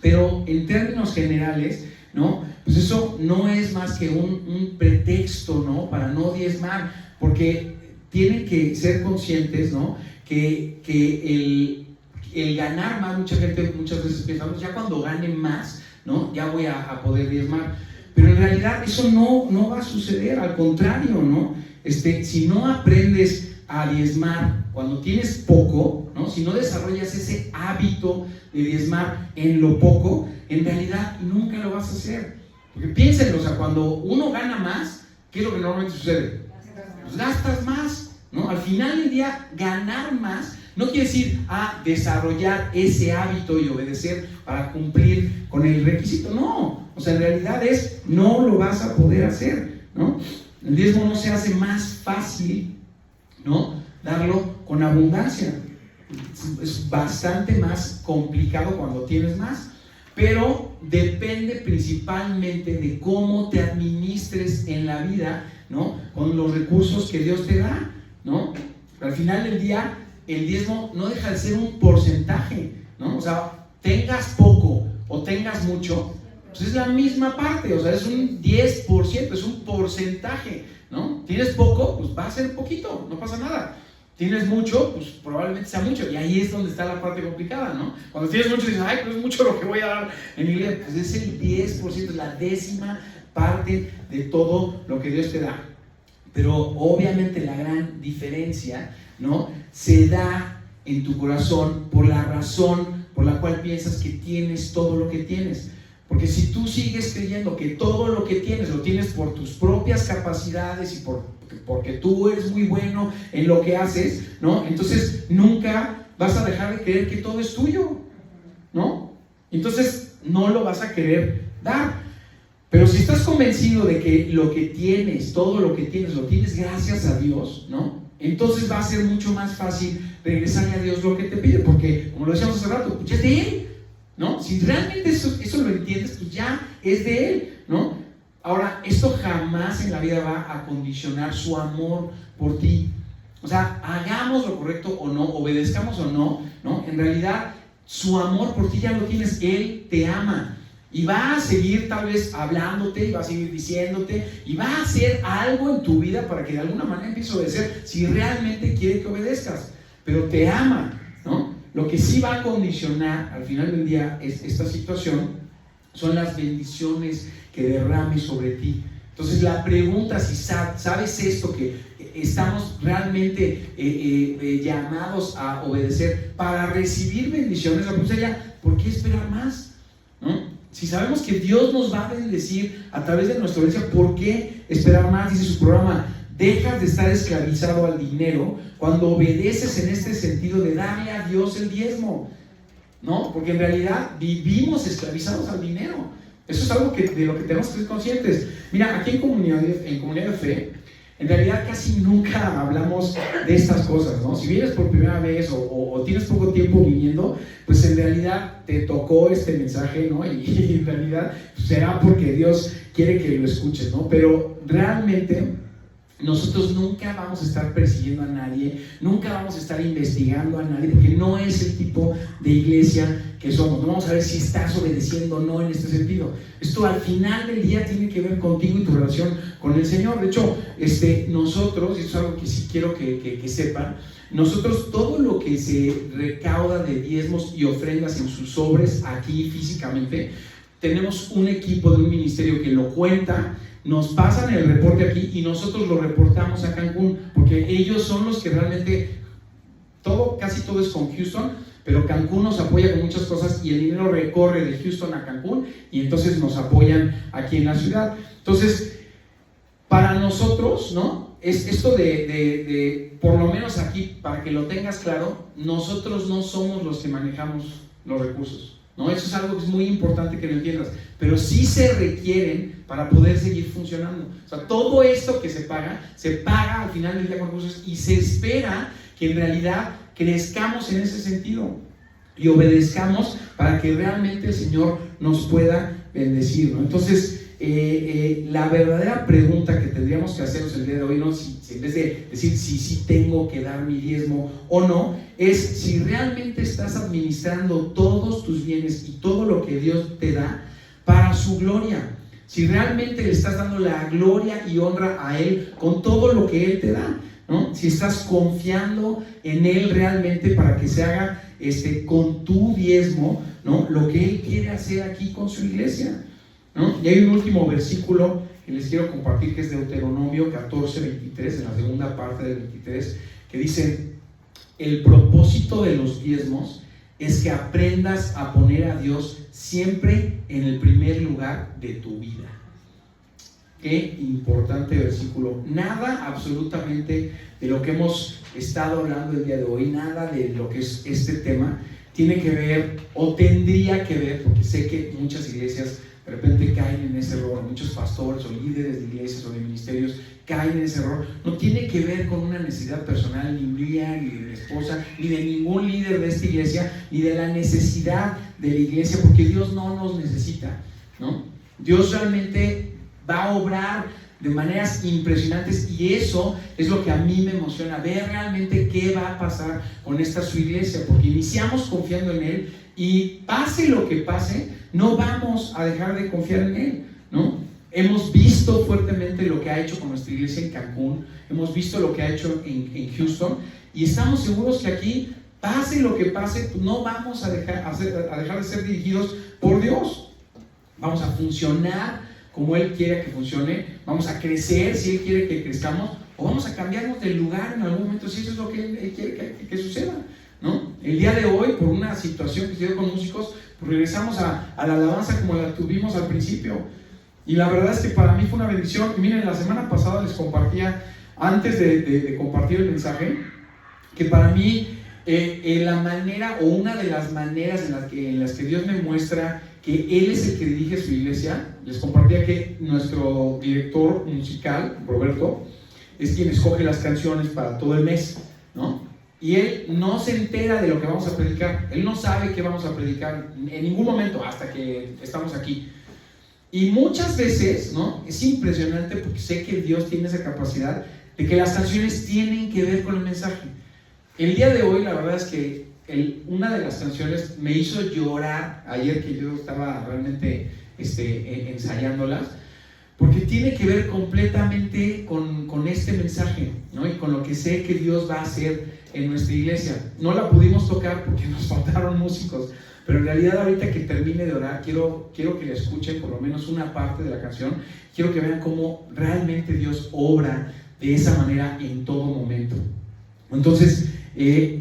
Pero en términos generales, ¿no?, pues eso no es más que un pretexto, ¿no?, para no diezmar, porque tienen que ser conscientes, ¿no?, que el ganar más, muchas veces pensamos, ya cuando gane más, ¿no?, ya voy a poder diezmar. Pero en realidad eso no va a suceder, al contrario, ¿no? Si no aprendes a diezmar cuando tienes poco, ¿no?, si no desarrollas ese hábito de diezmar en lo poco, en realidad nunca lo vas a hacer. Porque piénsenlo, o sea, cuando uno gana más, ¿qué es lo que normalmente sucede? Pues gastas más, ¿no? Al final del día, ganar más no quiere decir desarrollar ese hábito y obedecer para cumplir con el requisito. No, o sea, en realidad no lo vas a poder hacer, ¿no? El diezmo no se hace más fácil, ¿no?, darlo con abundancia. Es bastante más complicado cuando tienes más, pero depende principalmente de cómo te administres en la vida, ¿no?, con los recursos que Dios te da, ¿no? Al final del día, el diezmo no deja de ser un porcentaje, ¿no? O sea, tengas poco o tengas mucho, pues es la misma parte, o sea, es un 10%, es un porcentaje, ¿no? Tienes poco, pues va a ser poquito, no pasa nada. Tienes mucho, pues probablemente sea mucho, y ahí es donde está la parte complicada, ¿no? Cuando tienes mucho dices, ay, pues es mucho lo que voy a dar en la iglesia, pues es el 10%, es la décima parte de todo lo que Dios te da. Pero obviamente la gran diferencia, ¿no?, se da en tu corazón por la razón por la cual piensas que tienes todo lo que tienes. Porque si tú sigues creyendo que todo lo que tienes lo tienes por tus propias capacidades y porque tú eres muy bueno en lo que haces, ¿no?, entonces nunca vas a dejar de creer que todo es tuyo, ¿no? Entonces no lo vas a querer dar. Pero si estás convencido de que lo que tienes, todo lo que tienes, lo tienes gracias a Dios, ¿no?, entonces va a ser mucho más fácil regresarle a Dios lo que te pide, porque, como lo decíamos hace rato, pues ya es de Él, ¿no? Si realmente eso lo entiendes, pues ya es de Él, ¿no? Ahora, esto jamás en la vida va a condicionar su amor por ti. O sea, hagamos lo correcto o no, obedezcamos o no, ¿no? En realidad, su amor por ti ya lo tienes. Él te ama. Y va a seguir tal vez hablándote, y va a seguir diciéndote, y va a hacer algo en tu vida para que de alguna manera empieces a obedecer, si realmente quiere que obedezcas. Pero te ama, ¿no? Lo que sí va a condicionar al final del día esta situación son las bendiciones que derrame sobre ti. Entonces la pregunta, si sabes esto, que estamos realmente llamados a obedecer para recibir bendiciones, la pregunta sería, ¿por qué esperar más? ¿No? Si sabemos que Dios nos va a bendecir a través de nuestra obediencia, ¿por qué esperar más? Dice su programa, dejas de estar esclavizado al dinero cuando obedeces en este sentido de darle a Dios el diezmo, ¿no? Porque en realidad vivimos esclavizados al dinero. Eso es algo de lo que tenemos que ser conscientes. Mira, aquí en comunidad de fe, en realidad casi nunca hablamos de estas cosas, ¿no? Si vienes por primera vez o tienes poco tiempo viniendo, pues en realidad te tocó este mensaje, ¿no? Y en realidad será porque Dios quiere que lo escuches, ¿no? Pero realmente nosotros nunca vamos a estar persiguiendo a nadie, nunca vamos a estar investigando a nadie, porque no es el tipo de iglesia que somos. No vamos a ver si estás obedeciendo o no en este sentido. Esto al final del día tiene que ver contigo y tu relación con el Señor. De hecho, nosotros, y eso es algo que sí quiero que sepan, nosotros todo lo que se recauda de diezmos y ofrendas en sus sobres aquí físicamente, tenemos un equipo de un ministerio que lo cuenta, nos pasan el reporte aquí y nosotros lo reportamos a Cancún, porque ellos son los que realmente casi todo es con Houston, pero Cancún nos apoya con muchas cosas y el dinero recorre de Houston a Cancún y entonces nos apoyan aquí en la ciudad. Entonces, para nosotros, ¿no? Es esto de por lo menos aquí, para que lo tengas claro, nosotros no somos los que manejamos los recursos, ¿no? Eso es algo que es muy importante que lo entiendas, pero sí se requieren para poder seguir funcionando. O sea, todo esto que se paga al final del día con recursos y se espera que en realidad crezcamos en ese sentido y obedezcamos para que realmente el Señor nos pueda bendecir, ¿no? Entonces, la verdadera pregunta que tendríamos que hacernos el día de hoy, ¿no? Si en vez de decir si tengo que dar mi diezmo o no, es si realmente estás administrando todos tus bienes y todo lo que Dios te da para su gloria. Si realmente le estás dando la gloria y honra a Él con todo lo que Él te da, ¿no? Si estás confiando en Él realmente para que se haga con tu diezmo, ¿no? Lo que Él quiere hacer aquí con su iglesia, ¿no? Y hay un último versículo que les quiero compartir que es Deuteronomio 14:23, en la segunda parte del 23, que dice: el propósito de los diezmos es que aprendas a poner a Dios siempre en el primer lugar de tu vida. Qué importante versículo. Nada absolutamente de lo que hemos estado hablando el día de hoy, nada de lo que es este tema tiene que ver o tendría que ver, porque sé que muchas iglesias de repente caen en ese error, muchos pastores o líderes de iglesias o de ministerios caen en ese error. No tiene que ver con una necesidad personal ni mía, ni de la esposa, ni de ningún líder de esta iglesia, ni de la necesidad de la iglesia, porque Dios no nos necesita, ¿no? Dios realmente va a obrar de maneras impresionantes y eso es lo que a mí me emociona, ver realmente qué va a pasar con esta su iglesia, porque iniciamos confiando en Él y pase lo que pase, no vamos a dejar de confiar en Él, ¿no? Hemos visto fuertemente lo que ha hecho con nuestra iglesia en Cancún, hemos visto lo que ha hecho en Houston y estamos seguros que aquí, pase lo que pase, no vamos a dejar de ser dirigidos por Dios. Vamos a funcionar como Él quiere que funcione, vamos a crecer si Él quiere que crezcamos, o vamos a cambiarnos de lugar en algún momento si eso es lo que Él quiere que suceda, ¿no? El día de hoy, por una situación que se dio con músicos, pues regresamos a la alabanza como la tuvimos al principio, y la verdad es que para mí fue una bendición. Y miren, la semana pasada les compartía, antes de compartir el mensaje, que para mí la manera o una de las maneras en las que Dios me muestra que Él es el que dirige su iglesia, les compartía que nuestro director musical, Roberto, es quien escoge las canciones para todo el mes, ¿no? Y él no se entera de lo que vamos a predicar, él no sabe qué vamos a predicar en ningún momento hasta que estamos aquí. Y muchas veces, ¿no? Es impresionante porque sé que Dios tiene esa capacidad de que las canciones tienen que ver con el mensaje. El día de hoy, la verdad es que una de las canciones me hizo llorar ayer, que yo estaba realmente ensayándolas, porque tiene que ver completamente con este mensaje, ¿no? Y con lo que sé que Dios va a hacer en nuestra iglesia. No la pudimos tocar porque nos faltaron músicos, pero en realidad ahorita que termine de orar, quiero que la escuchen por lo menos una parte de la canción. Quiero que vean cómo realmente Dios obra de esa manera en todo momento. Entonces,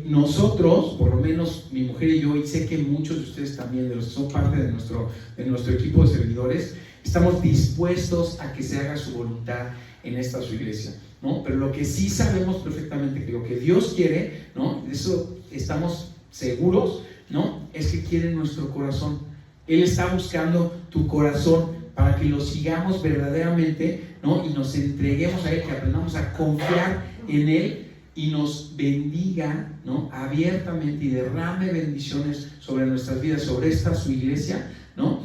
nosotros, por lo menos mi mujer y yo, y sé que muchos de ustedes también, de los que son parte de nuestro equipo de servidores, estamos dispuestos a que se haga su voluntad en esta su iglesia, ¿no? Pero lo que sí sabemos perfectamente, que lo que Dios quiere, ¿no? De eso estamos seguros, ¿no? Es que quiere nuestro corazón. Él está buscando tu corazón para que lo sigamos verdaderamente, ¿no? Y nos entreguemos a Él, que aprendamos a confiar en Él y nos bendiga, ¿no? Abiertamente, y derrame bendiciones sobre nuestras vidas, sobre esta su iglesia, ¿no?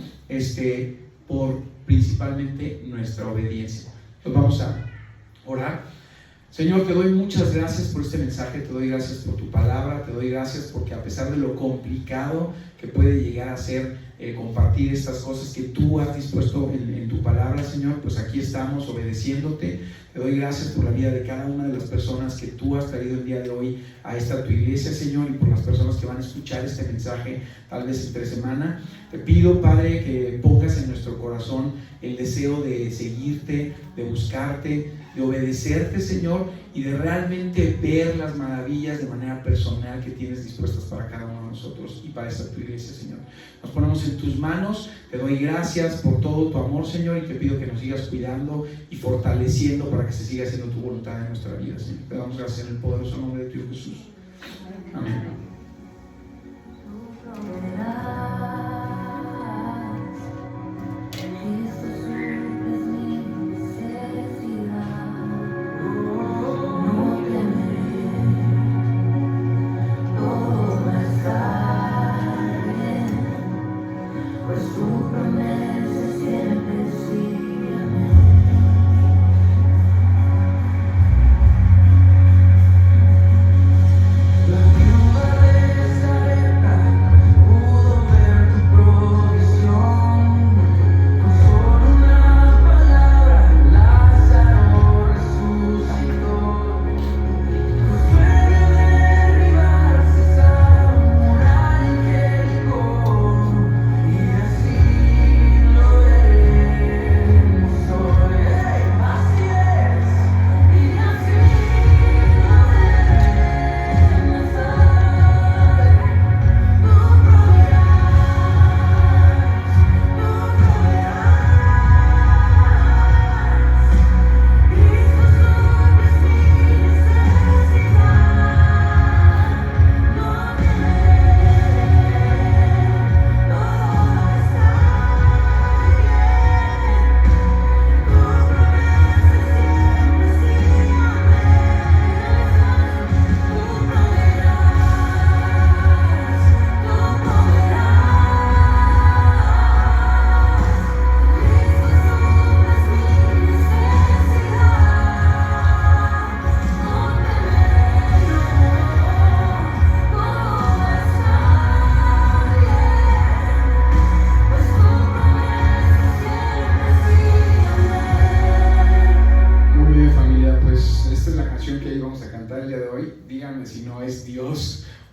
Por principalmente nuestra obediencia. Entonces vamos a orar. Señor, te doy muchas gracias por este mensaje, te doy gracias por tu palabra, te doy gracias porque a pesar de lo complicado que puede llegar a ser compartir estas cosas que tú has dispuesto en tu palabra, Señor. Pues aquí estamos obedeciéndote. Te doy gracias por la vida de cada una de las personas que tú has traído el día de hoy a esta tu iglesia, Señor, y por las personas que van a escuchar este mensaje tal vez entre semana. Te pido, Padre, que pongas en nuestro corazón el deseo de seguirte, de buscarte, de obedecerte, Señor, y de realmente ver las maravillas de manera personal que tienes dispuestas para cada uno de nosotros y para esta tu iglesia, Señor. Nos ponemos en tus manos. Te doy gracias por todo tu amor, Señor, y te pido que nos sigas cuidando y fortaleciendo para que se siga haciendo tu voluntad en nuestra vida, Señor. Te damos gracias en el poderoso nombre de tu Hijo Jesús. Amén.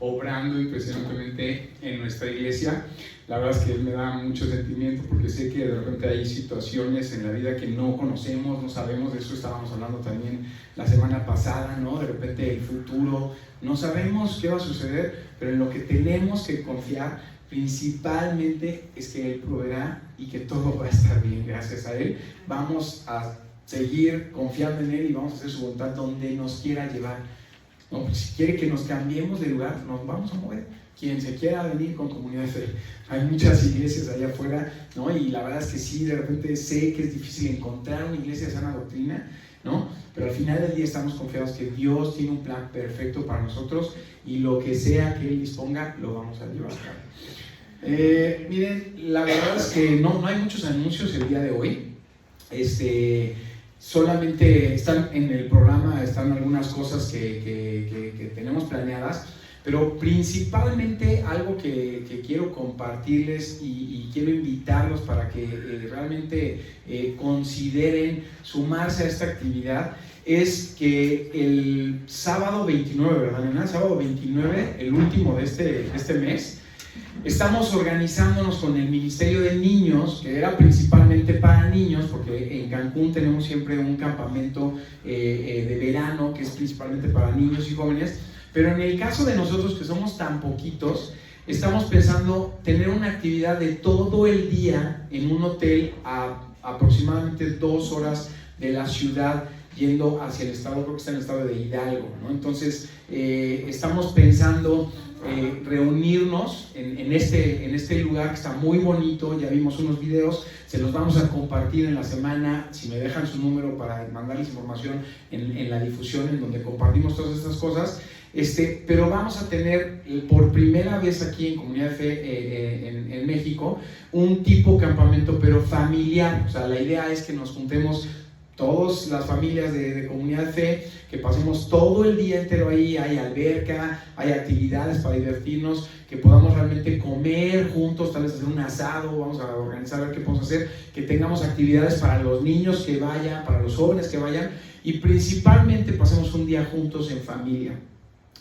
Obrando impresionantemente en nuestra iglesia. La verdad es que me da mucho sentimiento porque sé que de repente hay situaciones en la vida que no conocemos, no sabemos. De eso estábamos hablando también la semana pasada, ¿no? De repente el futuro, no sabemos qué va a suceder, pero en lo que tenemos que confiar principalmente es que Él proveerá y que todo va a estar bien gracias a Él. Vamos a seguir confiando en Él y vamos a hacer su voluntad donde nos quiera llevar. No, pues si quiere que nos cambiemos de lugar, nos vamos a mover. Quien se quiera venir con Comunidad de Fe, hay muchas iglesias allá afuera, ¿no? Y la verdad es que sí, de repente sé que es difícil encontrar una iglesia de sana doctrina, ¿no? Pero al final del día estamos confiados que Dios tiene un plan perfecto para nosotros y lo que sea que Él disponga, lo vamos a llevar a cabo. Miren, la verdad es que no hay muchos anuncios el día de hoy. Solamente están en el programa, están algunas cosas que tenemos planeadas, pero principalmente algo que quiero compartirles y quiero invitarlos para que realmente consideren sumarse a esta actividad, es que el sábado 29, ¿verdad, nena? El sábado 29, el último de este mes, estamos organizándonos con el Ministerio de Niños, que era principalmente para niños, porque en Cancún tenemos siempre un campamento de verano que es principalmente para niños y jóvenes, pero en el caso de nosotros que somos tan poquitos, estamos pensando tener una actividad de todo el día en un hotel a aproximadamente 2 horas de la ciudad, yendo hacia el estado, creo que está en el estado de Hidalgo, ¿no? Entonces estamos pensando reunirnos en este lugar que está muy bonito. Ya vimos unos videos, se los vamos a compartir en la semana, si me dejan su número para mandarles información en la difusión en donde compartimos todas estas cosas. Pero vamos a tener por primera vez aquí en Comunidad de Fe en México un tipo campamento pero familiar. O sea, la idea es que nos juntemos todas las familias de Comunidad Fe, que pasemos todo el día entero ahí. Hay alberca, hay actividades para divertirnos, que podamos realmente comer juntos, tal vez hacer un asado, vamos a organizar a ver qué podemos hacer, que tengamos actividades para los niños que vayan, para los jóvenes que vayan, y principalmente pasemos un día juntos en familia.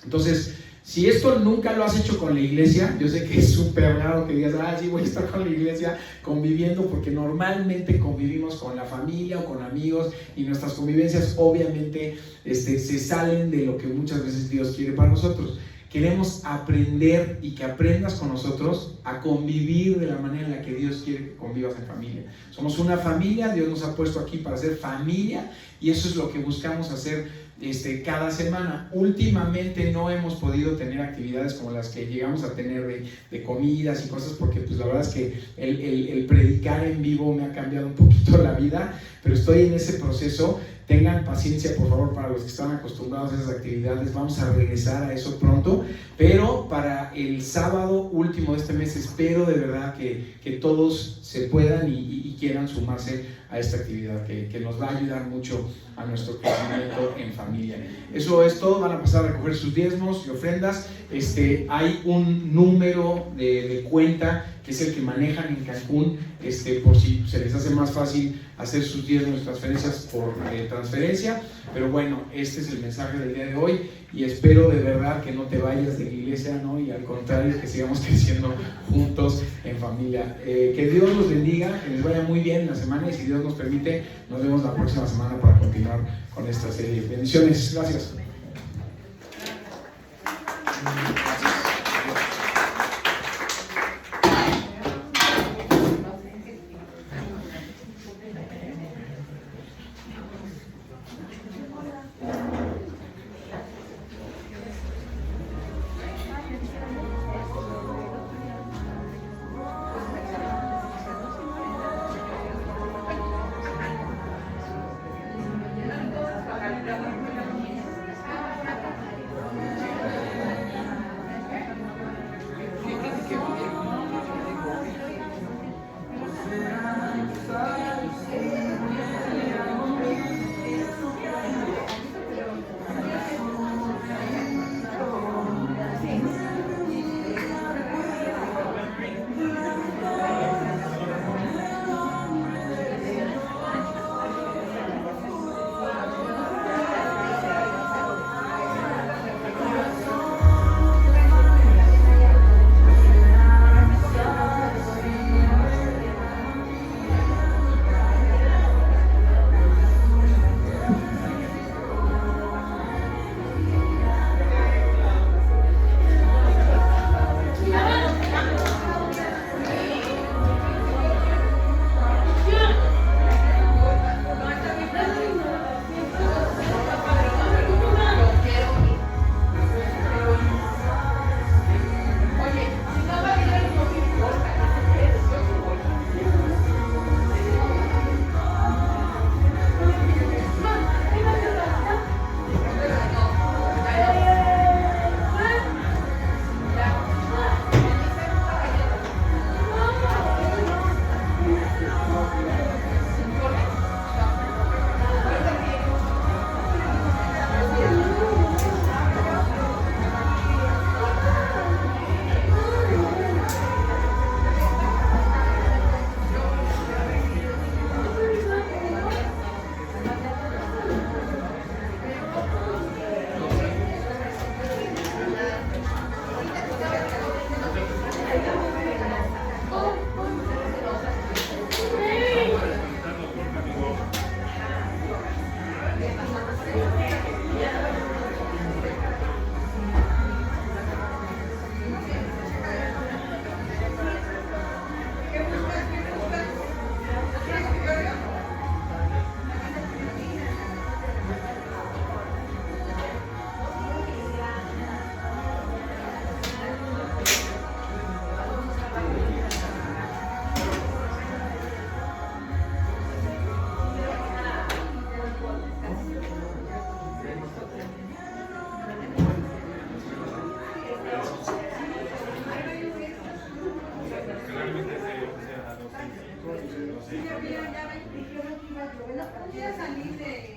Entonces, si esto nunca lo has hecho con la iglesia, yo sé que es súper raro que digas, sí, voy a estar con la iglesia conviviendo, porque normalmente convivimos con la familia o con amigos, y nuestras convivencias obviamente se salen de lo que muchas veces Dios quiere para nosotros. Queremos aprender y que aprendas con nosotros a convivir de la manera en la que Dios quiere que convivas en familia. Somos una familia, Dios nos ha puesto aquí para ser familia, y eso es lo que buscamos hacer cada semana. Últimamente no hemos podido tener actividades como las que llegamos a tener de comidas y cosas, porque pues la verdad es que el predicar en vivo me ha cambiado un poquito la vida, pero estoy en ese proceso. Tengan paciencia, por favor, para los que están acostumbrados a esas actividades. Vamos a regresar a eso pronto, pero para el sábado último de este mes espero de verdad que todos se puedan y quieran sumarse a esta actividad que nos va a ayudar mucho a nuestro crecimiento en familia. Eso es todo. Van a pasar a recoger sus diezmos y ofrendas. Hay un número de cuenta que es el que manejan en Cancún, por si se les hace más fácil hacer sus diezmos y transferencias por transferencia. Pero bueno, este es el mensaje del día de hoy, y espero de verdad que no te vayas de la iglesia, ¿no? Y al contrario, que sigamos creciendo juntos en familia. Que Dios los bendiga, que les vaya muy bien en la semana, y si Dios nos permite, nos vemos la próxima semana para continuar con esta serie. Bendiciones, gracias. Sí, ya dijeron que iba a llover. Un día salí de